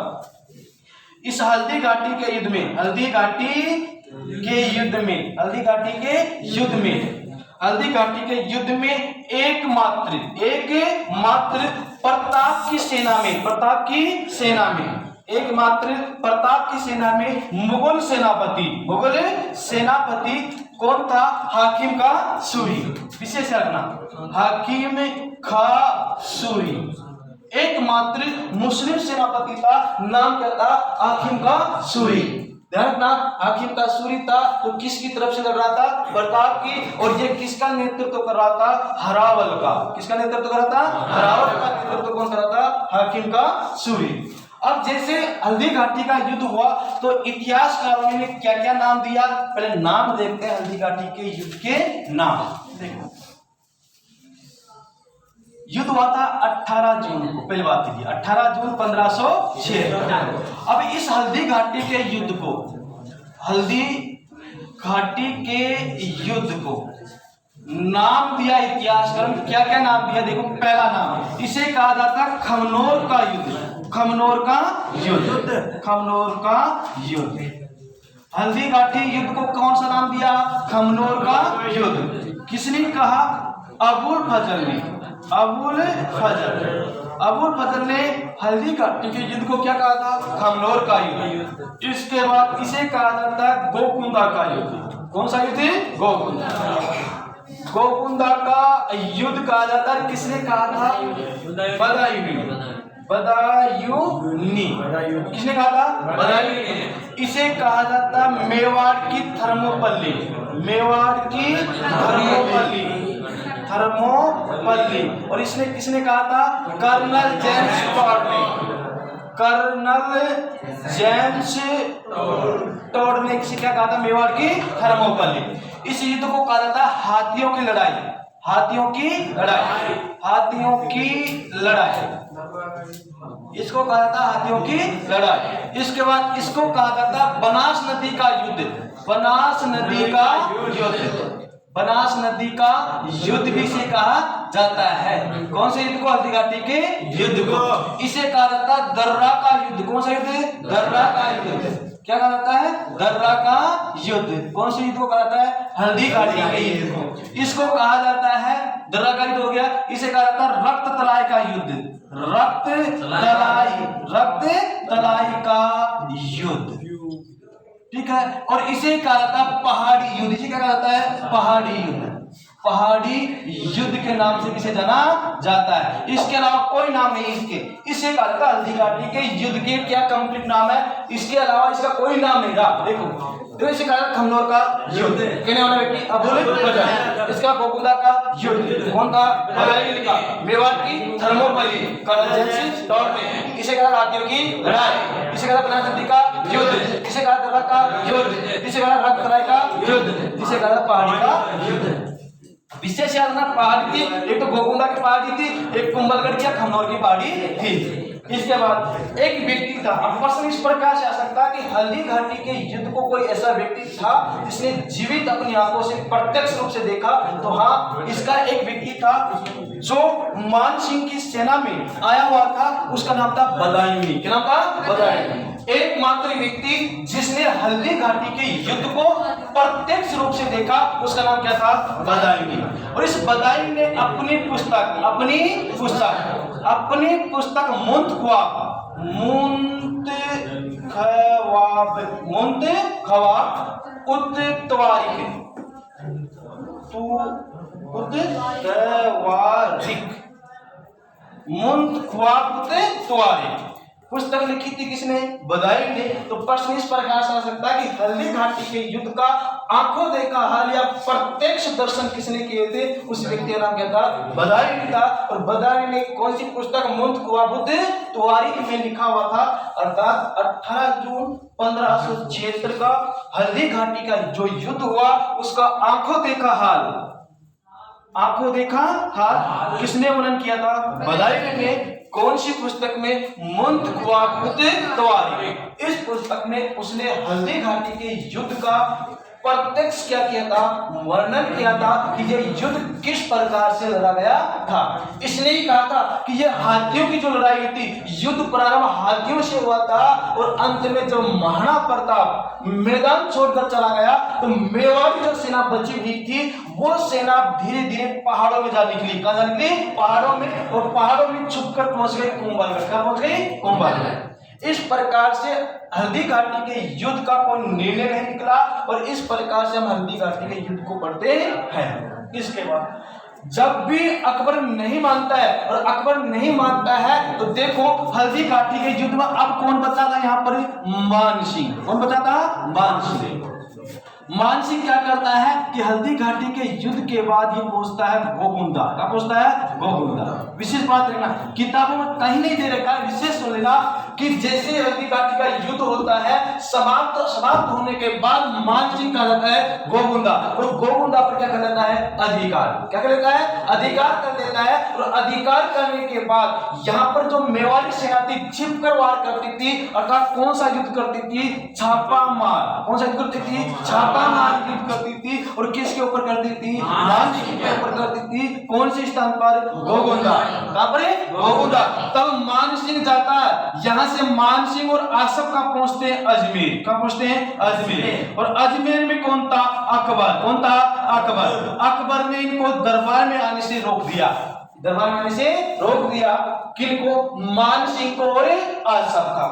इस हल्दी घाटी के युद्ध में एकमात्र प्रताप की सेना में मुगल सेनापति कौन था? हाकिम का सूरी। विशेष रखना, हाकिम का सूरी एकमात्र मुस्लिम सेनापति था। नाम क्या था? हाकिम का सूरी। ध्यान रखना, हाकिम का सूरी था। तो किसकी तरफ से लड़ रहा था? प्रताप की। और ये किसका नेतृत्व कर रहा था? हरावल का। किसका नेतृत्व कर रहा था? हरावल का नेतृत्व कौन कर रहा था? हाकिम का सूरी। अब जैसे हल्दी घाटी का युद्ध हुआ तो इतिहासकारों ने क्या क्या नाम दिया? पहले नाम देखते हैं हल्दी घाटी के युद्ध के नाम। देखो युद्ध हुआ था 18 जून को। पहली बात कीजिए, 18 जून 1506। अब इस हल्दी घाटी के युद्ध को नाम दिया इतिहासकार। क्या क्या नाम दिया? देखो पहला नाम, इसे कहा जाता खमनोर का युद्ध। हल्दी घाटी युद्ध को कौन सा नाम दिया? खमनोर का युद्ध। किसने कहा? अबुल फजल ने हल्दी घाटी के युद्ध को क्या कहा था? खमनोर का युद्ध। इसके बाद इसे कहा जाता है गोकुंदा का युद्ध। कौन सा युद्ध? गोकुंदा का युद्ध कहा जाता है। किसने कहा था? बदायूनी। किसने कहा था? बदायूनी। इसे कहा जाता मेवाड़ की थर्मोपल्ली। और इसने किसने कहा था? कर्नल जेम्स टॉड ने किसे क्या कहा था? मेवाड़ की थर्मोपल्ली। इस युद्ध को कहा जाता है हाथियों की लड़ाई। इसको कहा जाता हाथियों की लड़ाई। इसके बाद इसको कहा जाता बनास नदी का युद्ध भी इसे कहा जाता है। कौन से युद्ध को? हल्दी घाटी के युद्ध को। इसे कहा जाता है दर्रा का युद्ध। कौन सा युद्ध? दर्रा का युद्ध। क्या कहा जाता है? दर्रा का युद्ध। कौन से युद्ध को कहा जाता है? हल्दी घाटी के युद्ध को। इसको कहा जाता है, दर्रा का युद्ध हो गया। इसे कहा जाता है रक्त तलाई का युद्ध। रक्त तलाई का युद्ध। ठीक है। और इसे कहा जाता है पहाड़ी युद्ध। इसे क्या कहा जाता है? पहाड़ी युद्ध। पहाड़ी युद्ध के नाम से किसे जाना जाता है। इसके अलावा कोई नाम नहीं इसे कहा जाता है हल्दी घाटी के युद्ध के क्या कंप्लीट नाम है, इसके अलावा इसका कोई नाम नहीं रहा। देखो तो इसे कहा खमनोर का युद्ध, कहने वाला व्यक्ति अब बोले बजाय, इसका गोकुंदा का युद्ध, कौन का बदायूं का, मेवाड़ की थर्मोपली कंजेंसी तौर पे, इसे कहा राज्यों की लड़ाई, इसे कहा बनारस नदी का युद्ध, इसे कहा दरबार का युद्ध, इसे कहा रक्तराय का युद्ध, इसे कहा पहाड़ी का युद्ध। विशेष याद रखना पहाड़ी थी, एक तो गोकुंदा की पहाड़ी थी, एक कुंभलगढ़ की खमनौर की पहाड़ी थी। इसके बाद एक व्यक्ति था, अब प्रश्न इस प्रकार से आ सकता है कि हल्दी घाटी के युद्ध को कोई ऐसा व्यक्ति था जिसने जीवित अपनी आंखों से प्रत्यक्ष रूप से देखा, तो हाँ इसका एक व्यक्ति था जो मान सिंह की सेना में आया हुआ था, उसका नाम था बदायूं। क्या नाम था? बदायूं। एकमात्र व्यक्ति जिसने हल्दी घाटी के युद्ध को प्रत्यक्ष रूप से देखा, उसका नाम क्या था? बदायूं। और इस बदायूं ने अपनी पुस्तक पुस्तक लिखी थी किसने? बदायूं ने। तो प्रश्न इस प्रकार से आ सकता है कि हल्दी घाटी के युद्ध का आंखों देखा हाल या प्रत्यक्ष दर्शन किसने किए थे? उस व्यक्ति का नाम क्या था? बदायूं था। और बदायूं ने कौन सी पुस्तक? मुंतख्वाबुत-ए-तवारीख में लिखा हुआ था, अर्थात 18 जून 1576 का हल्दी घाटी का जो युद्ध हुआ उसका आंखों देखा हाल किसने वर्णन किया था? बदायूं ने। कौन सी पुस्तक में? मुंतख्वाबुत-ए-तवारीख। इस पुस्तक में उसने हल्दी घाटी के युद्ध का प्रत्यक्ष क्या किया था? वर्णन किया था कि यह युद्ध किस प्रकार से लड़ा गया था। इसने ही कहा था कि यह हाथियों की जो लड़ाई थी, युद्ध प्रारंभ हाथियों से हुआ था और अंत में जब महाराणा प्रताप मैदान छोड़कर चला गया तो मेवाड़ी जो सेना बची हुई थी वो सेना धीरे धीरे पहाड़ों में जा निकली। कहां जा निकली? पहाड़ों में। और पहाड़ों में छुपकर पहुंच गई कुंभलगढ़। कहां पहुंच गई? कुंभलगढ़। इस प्रकार से हल्दी घाटी के युद्ध का कोई निर्णय नहीं निकला और इस प्रकार से हम हल्दी घाटी के युद्ध को पढ़ते हैं। इसके बाद जब भी अकबर नहीं मानता है, और अकबर नहीं मानता है तो देखो हल्दी घाटी के युद्ध में अब कौन बचा था यहाँ पर? मान सिंह। कौन बचा था? मान सिंह। मान सिंह क्या करता है कि हल्दी घाटी के युद्ध के बाद ये पहुंचता है गोकुंदा। क्या पहुंचता है? गोकुंदा। विशेष बात देखना, किताबों में कहीं नहीं दे रखा है, विशेष सुन लेना कि जैसे हल्दी घाटी का युद्ध होता है समाप्त होने के बाद मान सिंह का जाता है गोकुंदा, और गोकुंदा पर क्या कर लेता है? अधिकार। क्या कर लेता है? अधिकार कर लेता है। और अधिकार करने के बाद यहाँ पर जो मेवाड़ी सेना थी छिपकर वार करती थी, अर्थात कौन सा युद्ध करती थी? छापा मार। कौन सा युद्ध करती थी? छापा मार युद्ध करती थी। और किसके ऊपर करती थी? मान सिंह के ऊपर करती थी। कौन से स्थान पर? गोकुंदा। कहां पर? गोकुंदा। तब मान सिंह जाता है, यहाँ से मान सिंह और आसफ का पहुंचते हैं अजमेर। कहां पहुंचते हैं? अजमेर। और अजमेर में कौन था? अकबर। कौन था? अकबर। अकबर ने इनको दरबार में आने से रोक दिया। दरबार में आने से रोक दिया। किनको? मान सिंह को और आसफ का।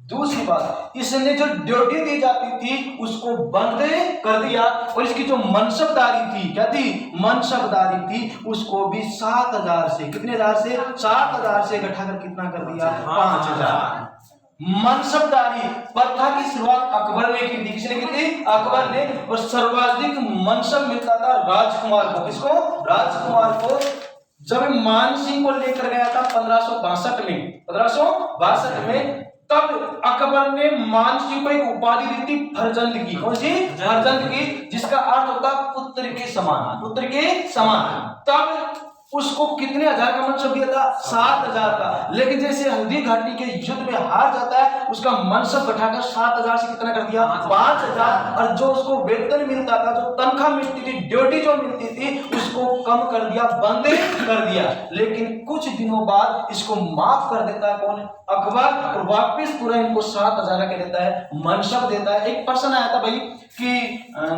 दूसरी बात, इसने जो ड्यूटी दी जाती थी उसको बंद कर दिया, और इसकी जो मनसबदारी थी, क्या थी? मनसबदारी थी, उसको भी 7,000 से, कितने हजार से? 7,000 से घटाकर कितना कर दिया? 5,000। मनसबदारी प्रथा की शुरुआत अकबर ने की थी। किसने की थी? अकबर ने। और सर्वाधिक मनसब मिलता था राजकुमार को। किसको? राजकुमार को। जब मान सिंह को लेकर गया था 1562 में, तब अकबर ने मान सिंह को एक उपाधि दी थी फरजंद की। कौन सी? फरजंद की, जिसका अर्थ होता पुत्र के समान। पुत्र के समान। तब उसको कितने हजार का मनसब दिया था? 7,000 का। लेकिन जैसे हल्दी घाटी के युद्ध में हार जाता है, उसका मनसब घटाकर 7,000 से कितना कर दिया? 5,000। और जो उसको वेतन मिलता था, जो तनख्वाह मिलती थी, ड्यूटी जो मिलती थी, उसको कम कर दिया, बंद कर दिया। लेकिन कुछ दिनों बाद इसको माफ कर देता है कौन? अकबर। और वापिस पूरा इनको 7,000 का देता है, मनसब देता है। एक प्रश्न आया था भाई कि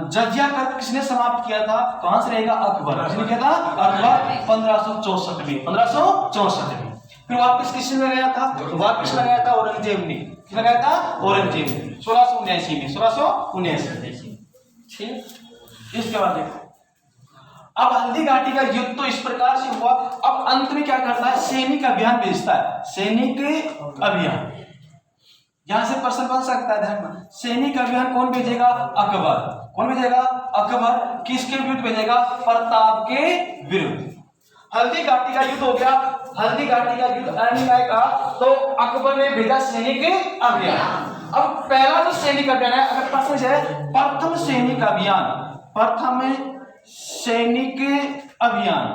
जजिया कर किसने समाप्त किया था? कहां से रहेगा? अकबर। किसने किया था? अकबर। 1564 में। 1564 में। फिर वापस किसने लगाया था? वापस लगाया था औरंगजेब ने। किसने लगाया था? औरंगजेब ने। 1679 में। 1679। ठीक। इसके बाद देखो अब हल्दी घाटी का युद्ध तो इस प्रकार से हुआ। अब अंत में क्या करता है, सैनिक अभियान भेजता है, सैनिक अभियान। यहां से प्रश्न बन सकता है ध्यान, सैनिक अभियान कौन भेजेगा, अकबर। कौन भेजेगा, अकबर। किसके विरुद्ध भेजेगा, प्रताप के विरुद्ध। हल्दी घाटी का युद्ध हो गया, हल्दी घाटी का युद्ध अन्याय का, तो अकबर ने भेजा सैनिक अभियान। अब पहला जो सैनिक अभियान है, अगर प्रश्न है प्रथम सैनिक अभियान, प्रथम सैनिक अभियान,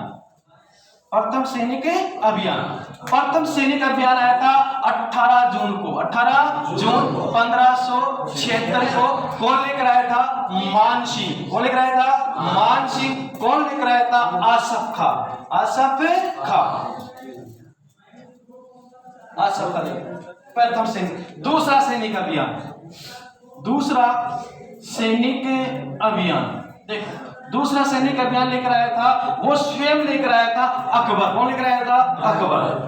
प्रथम सैनिक अभियान, प्रथम सैनिक अभियान आया था 18 जून को, 18 जून 1576 को। कौन लेकर आया था, मानसिंह। कौन लेकर आया था, मानसिंह। कौन लेकर आया था, आसफ खां। आसफ खां, आसफ खां। प्रथम सैनिक। दूसरा सैनिक अभियान, दूसरा सैनिक अभियान, देखो दूसरा सैनिक अभियान लेकर आया था, वो स्वयं लेकर आया था अकबर। कौन लेकर आया था, अकबर।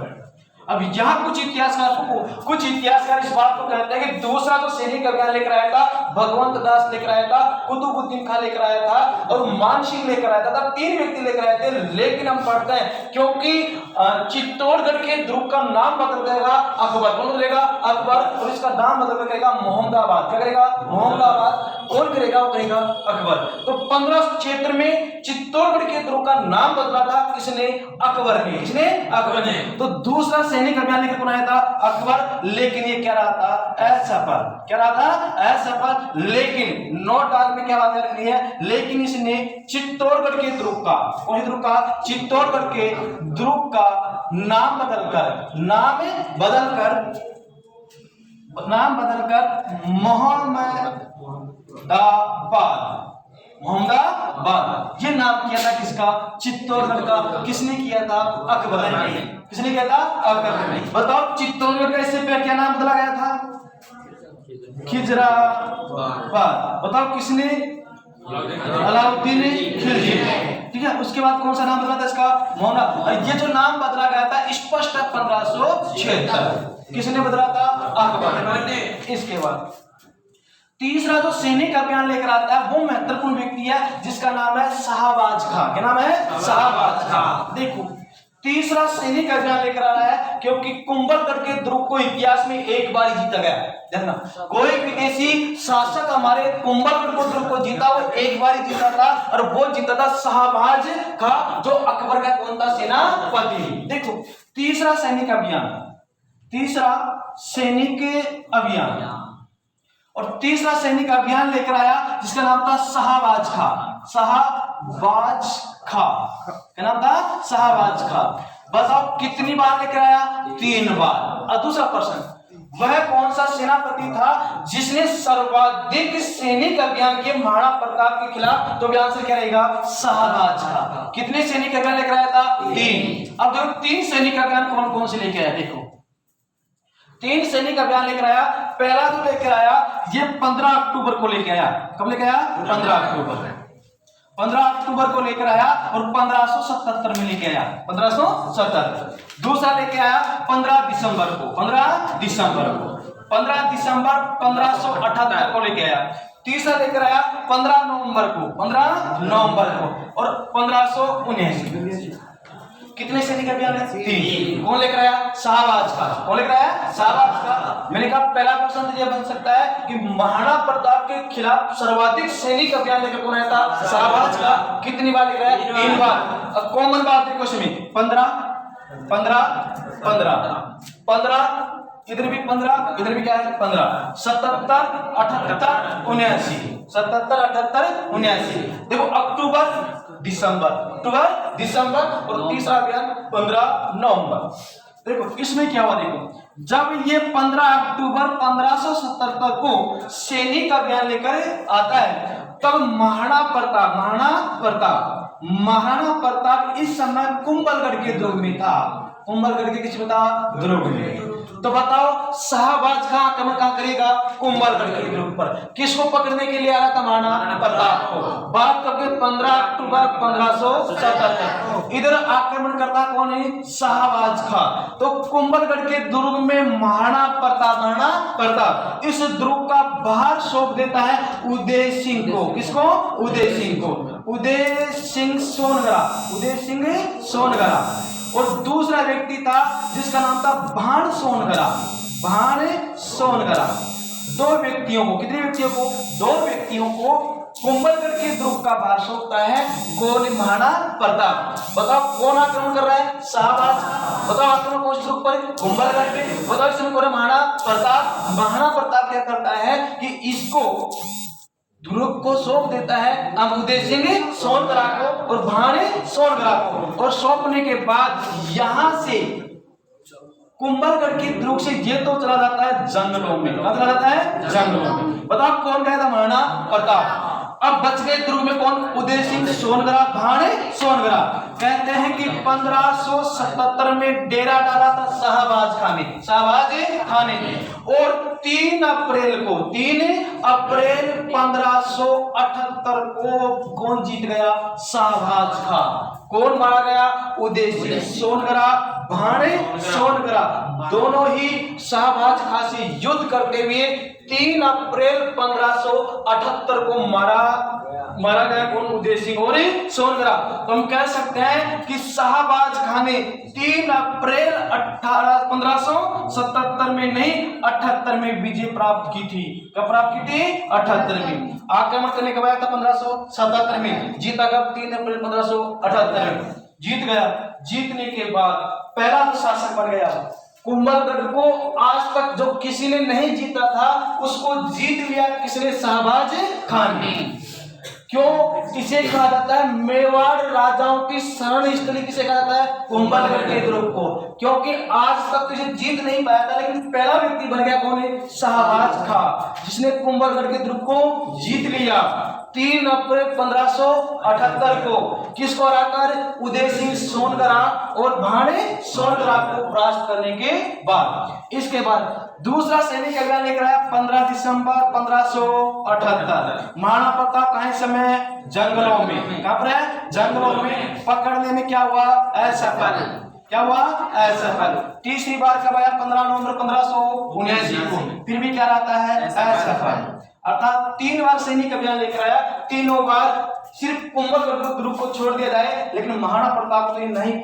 अब यहाँ कुछ इतिहासकार इस बात को कहते हैं कि दूसरा जो सैनिक अभियान लेकर आया था, भगवंत दास लेकर आया था, कुतुबुद्दीन खान लेकर आया था और मानसिंह लेकर आया था। 3 व्यक्ति लेकर आए थे। लेकिन हम पढ़ते हैं क्योंकि चित्तौड़गढ़ के दुर्ग का नाम बदल देगा अकबर। कौन बदलेगा, अकबर। और इसका नाम बदल करेगा मोहम्मदाबाद। क्या करेगा, मोहम्मदाबाद। कौन करेगा, वो करेगा अकबर। तो 15 क्षेत्र में चित्तौड़गढ़ के दुर्ग का नाम बदला था, किसने, अकबर ने। किसने, अकबर ने। तो दूसरा सैनिक अभियान लेकर कौन आया था, अकबर। लेकिन ये क्या रहा था, असफल। क्या रहा था, असफल। लेकिन नोट डाल में क्या बात रखनी है, लेकिन इसने चित्तौड़गढ़ के दुर्ग का, कौन दुर्ग का, चित्तौड़गढ़ के दुर्ग का नाम बदलकर मोहम्मदाबाद ये नाम किया था किसका, चित्तौड़गढ़ का। किसने किया था, अकबर ने। किसने किया था, अकबर ने। बताओ चित्तौड़गढ़ का इससे पहले क्या नाम बदला गया था, खिजराबाद। बताओ किसने, अलाउद्दीन खिलजी। ठीक है, उसके बाद कौन सा नाम बदला था इसका, मोहम्मद। ये जो नाम बदला गया था स्पष्ट है 1576। किसने बदला था, अकबर ने। इसके बाद तीसरा जो सैनिक अभियान लेकर आता है वो महत्वपूर्ण व्यक्ति है जिसका नाम है शाहबाज खां। क्या नाम है, शाहबाज खां। देखो तीसरा सैनिक अभियान लेकर आ रहा है क्योंकि कुंभलगढ़ के दुर्ग को इतिहास में एक बार जीता गया। देखना, कोई विदेशी शासक हमारे कुंभलगढ़ को दुर्ग को जीता, वो एक बार ही जीता था और वो जीता था शाहबाज खां, जो अकबर का कौन था, सेनापति। देखो तीसरा सैनिक अभियान, तीसरा सैनिक अभियान और तीसरा सैनिक अभियान लेकर आया जिसका नाम था शाहबाज खां। शाहबाज खां, क्या नाम था, शाहबाज खां। बताओ कितनी बार लेकर आया, 3 बार। और दूसरा प्रश्न, वह कौन सा सेनापति था जिसने सर्वाधिक सैनिक अभियान किए महाराणा प्रताप के खिलाफ, तो आंसर क्या रहेगा, शाहबाज खां। कितने सैनिक अभियान लेकर आया था, 3। अब देखो 3 सैनिक अभियान कौन कौन से लेकर आया, देखो 3 सैनिक अभियान लेकर आया। पहला जो लेकर आया ये 15 अक्टूबर को लेकर आया। कब लेकर आया, 15 अक्टूबर। 15 अक्टूबर को लेकर आया और 1577 में लेकर आया, 1577। दूसरा लेकर आया 15 दिसंबर को, 15 दिसंबर को, 15 दिसंबर 1578 को लेकर आया। तीसरा लेकर आया 15 नवंबर को, 15 नवंबर को और 1579। कितने सैनिक अभियान है, 3। कौन लेकर आया, शाहबाज खां। कौन लेकर आया, शाहबाज खां। मैंने कहा पहला प्रश्न यह बन सकता है कि महाराणा प्रताप के खिलाफ सर्वाधिक सैनिक अभियान लेकर कौन आया था, शाहबाज खां। कितनी बार लेकर आया, 3 बार। अब कॉमन बात है क्वेश्चन में, 15 15 15 15, इधर भी 15, इधर भी क्या है 15, 77 78 79, 77 78 79। देखो अक्टूबर दिसंबर, अक्टूबर दिसंबर और तीसरा अभियान 15 नवंबर। देखो इसमें क्या हुआ, देखो जब ये 15 अक्टूबर 1577 को सैनिक अभियान लेकर आता है तब महाराणा प्रताप इस समय कुंभलगढ़ के दुर्ग में था। कुंभलगढ़ के किस में था, दुर्ग में। तो बताओ शाहबाज खां आक्रमण कहां करेगा, कुंभलगढ़ के दुर्ग पर। किसको पकड़ने के लिए आया था, महाराणा प्रताप को। बात करके 15 अक्टूबर 1577 इधर आक्रमण करता कौन है, शाहबाज खां। तो कुंभलगढ़ के दुर्ग में महाराणा प्रताप इस दुर्ग का बाहर सौंप देता है उदय सिंह को। किसको, उदय सिंह को। उदय सिंह सोनगरा, उदय सिंह सोनगरा। और दूसरा व्यक्ति था जिसका नाम था भाण सोनगरा, भाण सोनगरा। दो व्यक्तियों को, कितने व्यक्तियों को? दो व्यक्तियों को कुंभलगढ़ के दुर्ग का वास होता है। कौन? महाराणा प्रताप। बताओ कौन आक्रमण कर रहा है? शाहबाज। बताओ आक्रमण कौन से दुर्ग पर? कुंभलगढ़ पे। बताओ इसमें कौन है? महाराणा प्रताप। महाराणा प्रताप क्या करता है कि इसको दुर्ग को सौंप देता है अब उदय सिंह सोनगरा को और भाण सोनगरा को। और सौंपने के बाद यहां से कुंभलगढ़ के दुर्ग से ये तो चला जाता है जंगलों में। कहां चला जाता है? जंगलों में। बताओ कौन गया था? महाराणा प्रताप। अब बच गए दुर्ग में कौन? उदय सिंह सोनगरा, भाण सोनगरा। कहते हैं कि 1577 में डेरा डाला था शाहबाज खान ने, शाहबाज खान ने। और 3 अप्रैल 1578 को कौन जीत गया? शाहबाज खान। कौन मारा गया? उदय सिंह सोनगरा, भाण सोनगरा। दोनों ही शाहबाज खान से युद्ध करते हुए 3 अप्रैल 1578 को मारा गया। कौन? उदय सिंह और सोनगरा। तो हम कह सकते हैं कि शाहबाज खान ने 3 अप्रैल 1577 में नहीं 78 में विजय प्राप्त की थी। कब प्राप्त की थी? 78 में। आक्रमण करने कब आया था? 1577 में। जीता कब? 3 अप्रैल 1578 में जीत गया। जीतने के बाद पहला जो शासक बन गया। कुंभलगढ़ को आज तक जो किसी ने नहीं जीता था उसको जीत लिया। किसने? शाहबाज खान ने। क्यों? इसे कहा जाता है मेवाड़ राजाओं की शरण स्थली। किसे कहा जाता है? कुंभलगढ़ के दुर्ग को। क्योंकि आज तक तो इसे जीत नहीं पाया था, लेकिन पहला व्यक्ति बन गया। कौन है? शाहबाज खान, जिसने कुंभलगढ़ के दुर्ग को जीत लिया 3 अप्रैल 1578 को। किसको हराकर? उदय सिंह सोनगरा और भाण सोनगरा को परास्त करने के बाद। इसके बाद दूसरा सैनिक अभियान लेकर आया 15 दिसंबर 1578। महाराणा प्रताप कहां समय? जंगलों में। कहां पर है? जंगलों में। पकड़ने में क्या हुआ? असफल। क्या हुआ? असफल। तीसरी बार कब आया? 15 नवंबर 1579 को। फिर भी क्या रहता है? असफल। अर्थात 3 बार सैनिक अभियान लेकर आया। तीनों बार सिर्फ कुंभलगढ़ के दुर्ग को छोड़ दिया जाए, लेकिन महाराणा प्रताप तो नहीं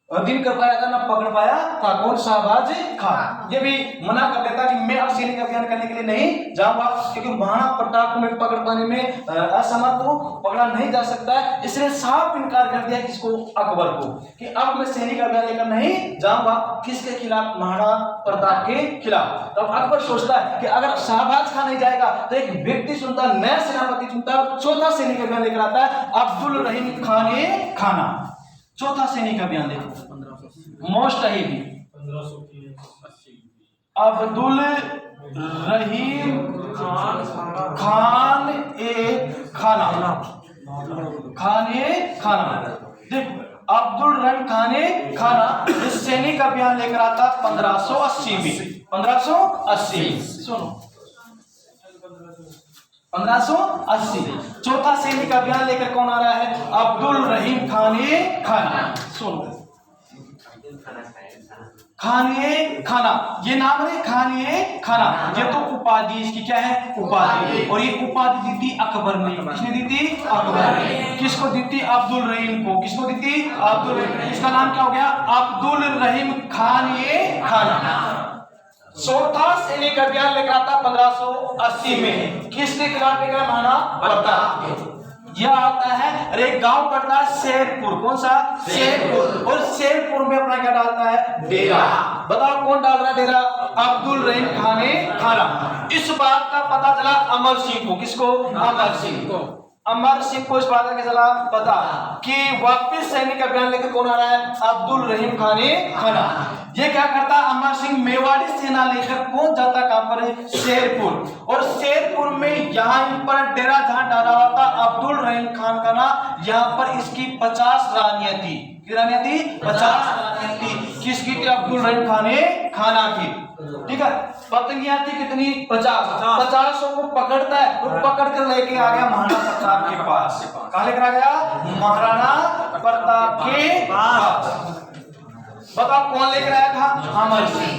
दिन कर पाया था, ना पकड़ पाया था। कौन? शाहबाज खान। ये भी मना कर देता कि मैं अब सैनिक अभियान करने के लिए नहीं जाऊंगा, क्योंकि महाराणा प्रताप को मैं पकड़ पाने में असमर्थ हूं, पकड़ा नहीं जा सकता है। इसलिए साफ इनकार कर दिया किसको? अकबर को, कि अब मैं सैनिक अभियान लेकर नहीं जाऊंगा। किसके खिलाफ? महाराणा प्रताप के खिलाफ। तब अकबर सोचता है कि अगर शाहबाज खान नहीं जाएगा तो एक व्यक्ति चुनता, नया सेनापति चुनता, चौथा सैनिक अभियान लेकर आता है अब्दुल रहीम खाने खाना। चौथा सैनिक अभियान देखो, मोस्ट हैवी अब्दुल रहीम खान ए खाना, खाने खाना। देखो अब्दुल रहीम खाने खाना इस सैनिक अभियान लेकर आता 1580 में। 1580 सुनो, 1580 चौथा सैनिक अभियान लेकर कौन आ रहा है? अब्दुल रहीम खाने खाना। सुनो, खाने खाना, ये नाम है खाने खाना। ये तो उपाधि इसकी क्या है? उपाधि। और ये उपाधि दी थी अकबर ने। किसने दी थी? अकबर ने। किसको दी थी? अब्दुल रहीम को। किसको दी थी? अब्दुल रहीम। इसका नाम क्या हो गया? अब्दुल रहीम खाने खाना। चौथा सैनिक अभियान लेकर आता 1580 में। किसके खिलाफ लेकर? महाराणा प्रताप। यह आता है, अरे गांव पड़ता है शेरपुर। कौन सा? शेरपुर। और शेरपुर में अपना क्या डालता है? डेरा। बताओ कौन डाल रहा है डेरा? अब्दुल रहीम खाने खाना। इस बात का पता चला अमर सिंह को। किसको? अमर सिंह को। अमर सिंह को इस बात का चला पता कि वापस सैनिक अभियान लेकर कौन आ रहा है? अब्दुल रहीम खाने खाना। ये क्या करता? अमर सिंह मेवाड़ी सेना लेकर पहुंच जाता कहां पर? शेरपुर। और शेरपुर में यहाँ पर डेरा जहां डाला हुआ था अब्दुल रहीम खान का ना, यहाँ पर इसकी 50 रानियां थी। कितनी रानियां थी? 50 रानियां थी। किसकी थी? अब्दुल रहीम खाने खाना की। ठीक है। पत्नियां थी कितनी? 50। 50 को पकड़ता है और पकड़ कर लेके आ गया महाराणा प्रताप के पास। कहां लेकर आ गया? महाराणा प्रताप के पास। बताओ कौन लेकर आया था? अमर सिंह।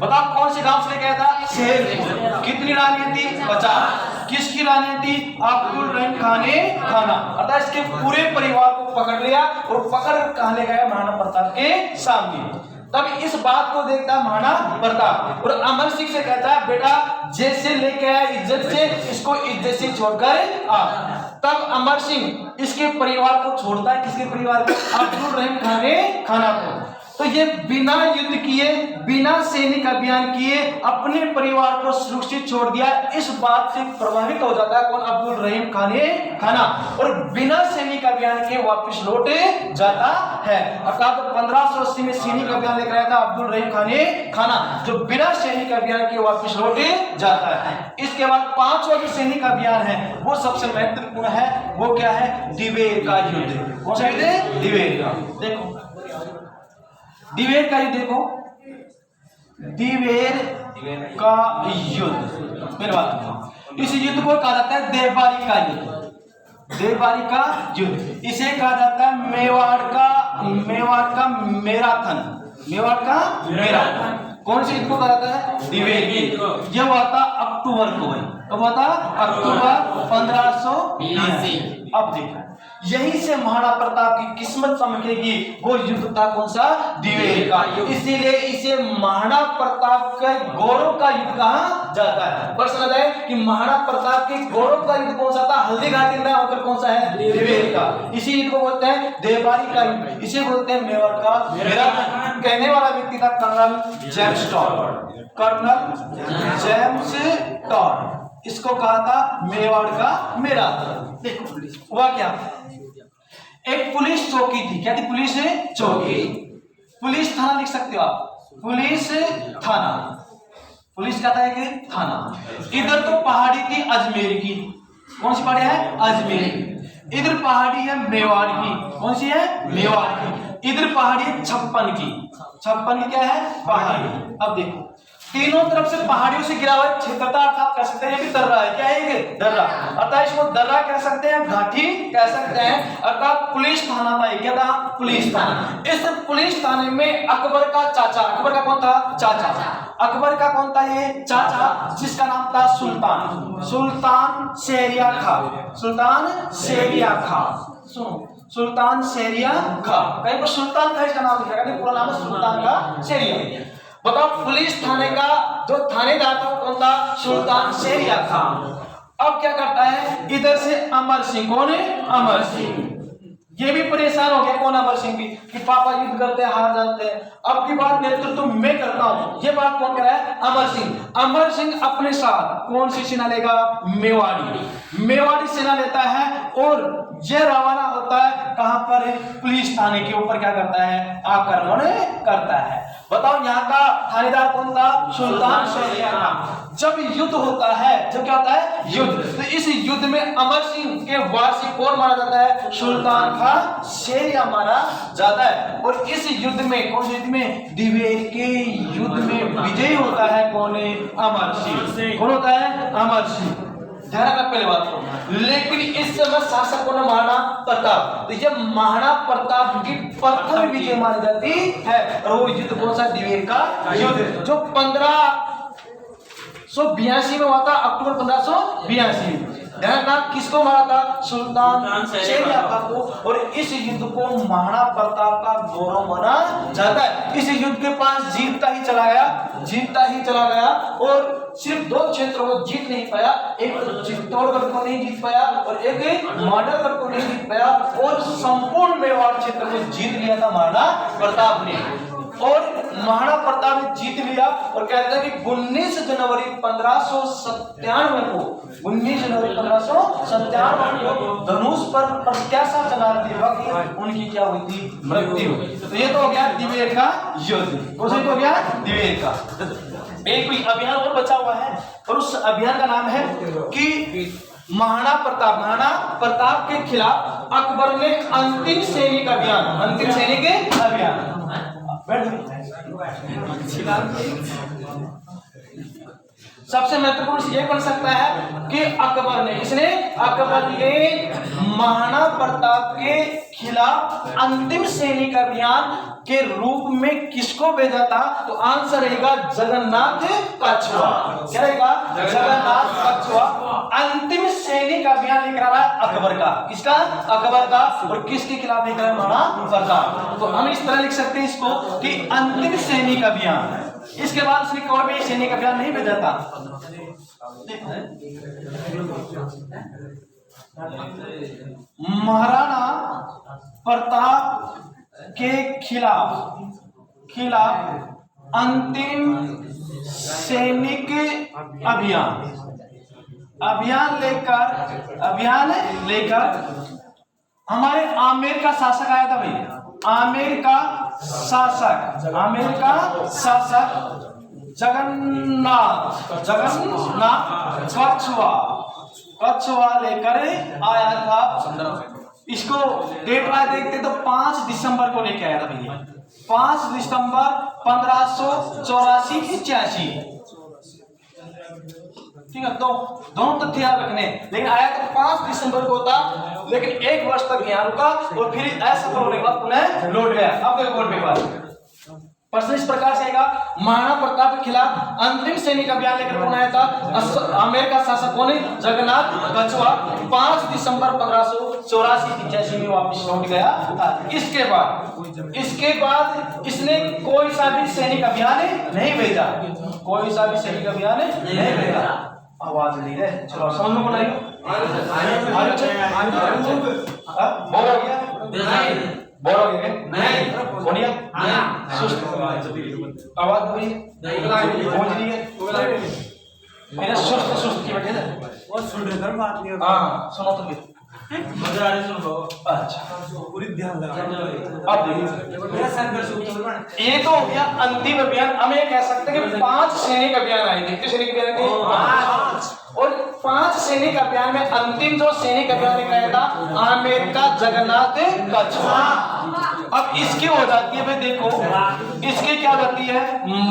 बताओ कौन से गांव से लेकर आया था? शेरपुर। कितनी रानियां थी? 50। किसकी रानी थी? अब्दुल रहीम खाने खाना। अर्थात इसके पूरे परिवार को पकड़ लिया और पकड़ कहाँ ले गया? महाराणा प्रताप के सामने। तब इस बात को देखता महाराणा प्रताप और अमर सिंह से कहता है, बेटा जैसे लेके आया इज्जत से, इसको इज्जत से छोड़कर आ। तब अमर सिंह इसके परिवार को छोड़ता है। किसके परिवार को? अब्दुल रहीम खाने खाना को। तो ये बिना युद्ध किए, बिना सैनिक अभियान किए अपने परिवार को सुरक्षित छोड़ दिया। इस बात से प्रभावित हो जाता है कौन? अब्दुल रहीम खाने खाना, और बिना सैनिक अभियान के वापस लौट जाता है। अर्थात 1580 में सैनिक अभियान लेकर आया था अब्दुल रहीम खाने खाना, जो बिना सैनिक अभियान के वापस लौट जाता है। इसके बाद 5वां जो सैनिक अभियान है वो सबसे महत्वपूर्ण है। वो क्या है? दिवेर का युद्ध। कौन सा युद्ध? दिवेर का। देखो दिवेर का युद्ध, देखो दिवेर का युद्ध। मेरे बात, इस युद्ध को कहा जाता है देवबारी का युद्ध। देवबारी का युद्ध इसे कहा जाता है मेवाड़ का मैराथन। मेवाड़ का मैराथन। कौन सी युद्ध को कहा जाता है? दिवेर की। यह हुआ था अक्टूबर को। कब हुआ था? अक्टूबर 1582। अब देखो यहीं से महाराणा प्रताप की किस्मत चमकेगी। वो युद्ध था कौन सा? दिवेर का। इसीलिए इसे महाराणा प्रताप के गौरव का युद्ध कहा जाता है। प्रश्न है कि महाराणा प्रताप के गौरव का युद्ध कौन सा था? हल्दी घाटी में होकर कौन सा है? दिवेर का। इसी युद्ध को बोलते हैं देवबारी का युद्ध। इसे बोलते हैं मेवाड़ का मैराथन। कहने वाला व्यक्ति था Colonel James Tod. Colonel James Tod इसको कहा था मेवाड़ का मैराथन। देखो हुआ क्या? एक पुलिस चौकी थी। क्या थी? पुलिस चौकी। पुलिस थाना लिख सकते हो आप। पुलिस थाना। पुलिस का था एक थाना। इधर तो पहाड़ी थी अजमेर की। कौन सी पहाड़ी है? अजमेर। इधर पहाड़ी है मेवाड़ की। कौन सी है? मेवाड़ की। इधर पहाड़ी है छप्पन की। छप्पन की क्या है? पहाड़ी। अब देखो तीनों तरफ से पहाड़ियों से गिरा हुआ क्षेत्र था। अर्थात कह सकते हैं कि दर्रा है। क्या है ये? दर्रा। अर्थात इसको दर्रा कह सकते हैं, घाटी कह सकते हैं। अर्थात पुलिस थाना था। क्या था? पुलिस थाना। इस पुलिस थाने में अकबर का चाचा, अकबर का कौन था? चाचा। अकबर का कौन था? ये चाचा, जिसका नाम था सुल्तान। सुल्तान शहरिया खां। सुल्तान शहरिया खां। सुनो, सुल्तान शहरिया खां। कहीं पर सुल्तान का इसका नाम लिखा है, पूरा नाम है सुल्तान का शहरिया। बताओ पुलिस थाने का जो थानेदार था कौन था? सुल्तान शहरिया खां। अब क्या करता है? इधर से अमर सिंह। कौन है? अमर सिंह। ये भी परेशान हो गया। कौन? अमर सिंह भी, कि पापा युद्ध करते हैं, हार जाते हैं, अब की बात नेतृत्व मैं करता हूं। ये बात कौन कर रहा है? अमर सिंह। अमर सिंह अपने साथ कौन सी सेना लेगा? मेवाड़ी। मेवाड़ी सेना लेता है और यह रवाना होता है कहां पर? पुलिस थाने के ऊपर क्या करता है? आक्रमण करता है। बताओ यहाँ का थानेदार कौन था? सुल्तान शहरिया खां। जब युद्ध होता है, जब क्या होता है? युद्ध, तो इस युद्ध में अमर सिंह के वारसी कौन माना जाता है? सुल्तान खां शहरिया माना जाता है। और इस युद्ध में, कौन से युद्ध में? दिवेर के युद्ध में विजयी होता है कौन? अमर सिंह। कौन होता है? अमर सिंह। ध्यान रखना पहले बात को। लेकिन इस समय शासक कौन है? महाराणा प्रताप। तो ये महाराणा प्रताप की प्रथम विजय मानी जाती है। और वो युद्ध कौन सा? दिवेर का युद्ध, जो 1582 में हुआ था। अक्टूबर 1582। ध्यान रखना किसको मारा था? सुल्तान शहरिया खां को। और इस युद्ध को महाराणा प्रताप का गौरव माना जाता है। इस युद्ध के पास जीतता ही चला गया और सिर्फ 2 क्षेत्रों को जीत नहीं पाया। एक तो चित्तौड़गढ़ को नहीं जीत पाया और एक मांडरगढ़ को नहीं जीत पाया, और संपूर्ण मेवाड़ क्षेत्र को जीत लिया था महाराणा प्रताप ने। और महाराणा प्रताप ने जीत लिया और कहते हैं कि 19 जनवरी 1597 को 19 जनवरी 1597 को धनुष पर प्रत्याशा चलाते वक्त उनकी क्या हुई थी? मृत्यु। तो ये तो हो गया दिवेर का युद्ध। कौन सा हो गया? दिवेर का। एक कोई अभियान और बचा हुआ है और उस अभियान का नाम है कि महाराणा प्रताप के खिलाफ अकबर ने अंतिम सैनिक अभियान। सबसे महत्वपूर्ण ये बन सकता है कि अकबर ने महाराणा प्रताप के खिलाफ अंतिम सैनिक अभियान के रूप में किसको भेजा था? तो आंसर रहेगा जगन्नाथ कछुआ। क्या रहेगा? जगन्नाथ कछुआ। अंतिम सैनिक अभियान लेकर आ रहा है अकबर का। किसका? अकबर का। और किसके खिलाफ लेकर आया? महाराणा प्रताप। तो हम इस तरह लिख सकते हैं इसको कि अंतिम सैनिक अभियान। इसके बाद उसने कोई भी सैनिक अभियान नहीं भेजा था। महाराणा प्रताप के खिलाफ अंतिम सैनिक अभियान लेकर हमारे आमेर का शासक आया था भाई। आमेर का शासक जगन्नाथ कछुआ लेकर आया था। इसको डेट वाइज देखते तो 5 दिसंबर को लेके आया था भैया। 5 दिसंबर 1584-85। ठीक है, तो दोनों तथ्य याद रखने। लेकिन आया तो 5 दिसंबर को था, लेकिन 1 वर्ष तक यहाँ रुका और फिर असफल होने के बाद पुनः लौट गया। अब देखो बोर्ड पेपर प्रश्न इस प्रकार से आएगा, महाराणा प्रताप के खिलाफ अंतिम सैनिक अभियान लेकर कौन आया था? आमेर का शासक कौन है? जगन्नाथ कछुआ। 5 दिसंबर 1584-85 में वापस लौट गया था। इसके बाद इसने कोई सा भी सैनिक अभियान नहीं भेजा। आवाज नहीं है, चलो समझ में बनाइए। बोल हो गया नहीं बोलिए सुस्त आवाज बोलिए पहुंच रही है मेरे सुस्त की वजह से वो सुन रहे थे बात नहीं। हां सुनो तो फिर मजा आ रही सुन लो। अच्छा पूरी ध्यान लगा। अब देखिए ये तो हो गया अंतिम अभियान। हम ये कह सकते हैं कि 5 सैनिक अभियान आए थे। कितने सैनिक अभियान थे? 5। और 5 सैनिक अभियान में अंतिम जो सैनिक अभियान लेकर आया था आमेर का जगन्नाथ कछुआ। अब इसकी हो जाती है भाई, देखो इसकी क्या होती है?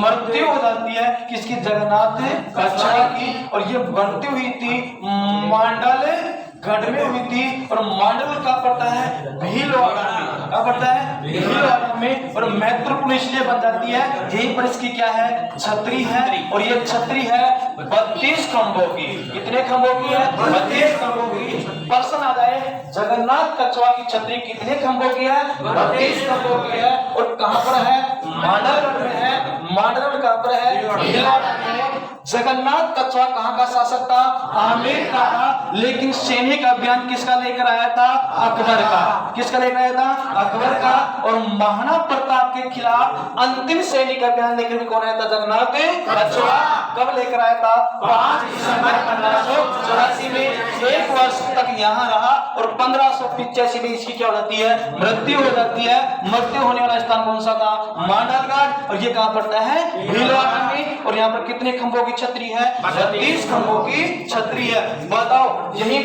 मृत्यु हो जाती है किसकी? जगन्नाथ कछुआ की। और ये मृत्यु हुई थी मांडल गढ़ में हुई थी। और मांडल का पड़ता है भीलवाड़ा में। क्या पड़ता है? भीलवाड़ा में। और महत्वपूर्ण इसलिए बन जाती है, यहीं पर इसकी क्या है? छतरी है। और ये छतरी है 32 खंभों की। कितने खंभों की है? 32 खंभों की। प्रश्न आ जाए जगन्नाथ कछुआ की छतरी कितने खंभों की है? 32 खंभों की है। और कहां पर है? मांडलगढ़ में है। मांडलगढ़ कहां पर है? भीलवाड़ा में। जगन्नाथ कछुआ कहां का शासक था? आमेर का था। लेकिन सैनिक अभियान किसका लेकर आया था? अकबर का। किसका लेकर आया था? अकबर का। और महाराणा प्रताप के खिलाफ अंतिम सैनिक अभियान लेकर भी कौन आया था? जगन्नाथ कछुआ। कब लेकर आया था? 5 दिसंबर 1584 में। 1 वर्ष तक यहाँ रहा और 1585 में इसकी क्या हो जाती है? मृत्यु हो जाती है। मृत्यु होने वाला स्थान कौन सा था? मांडलगढ़। और ये कहां पड़ता है? भीलवाड़ा में। और यहाँ पर कितने खंभों की छतरी है? 32 खंभों की छतरी है। बताओ यहीं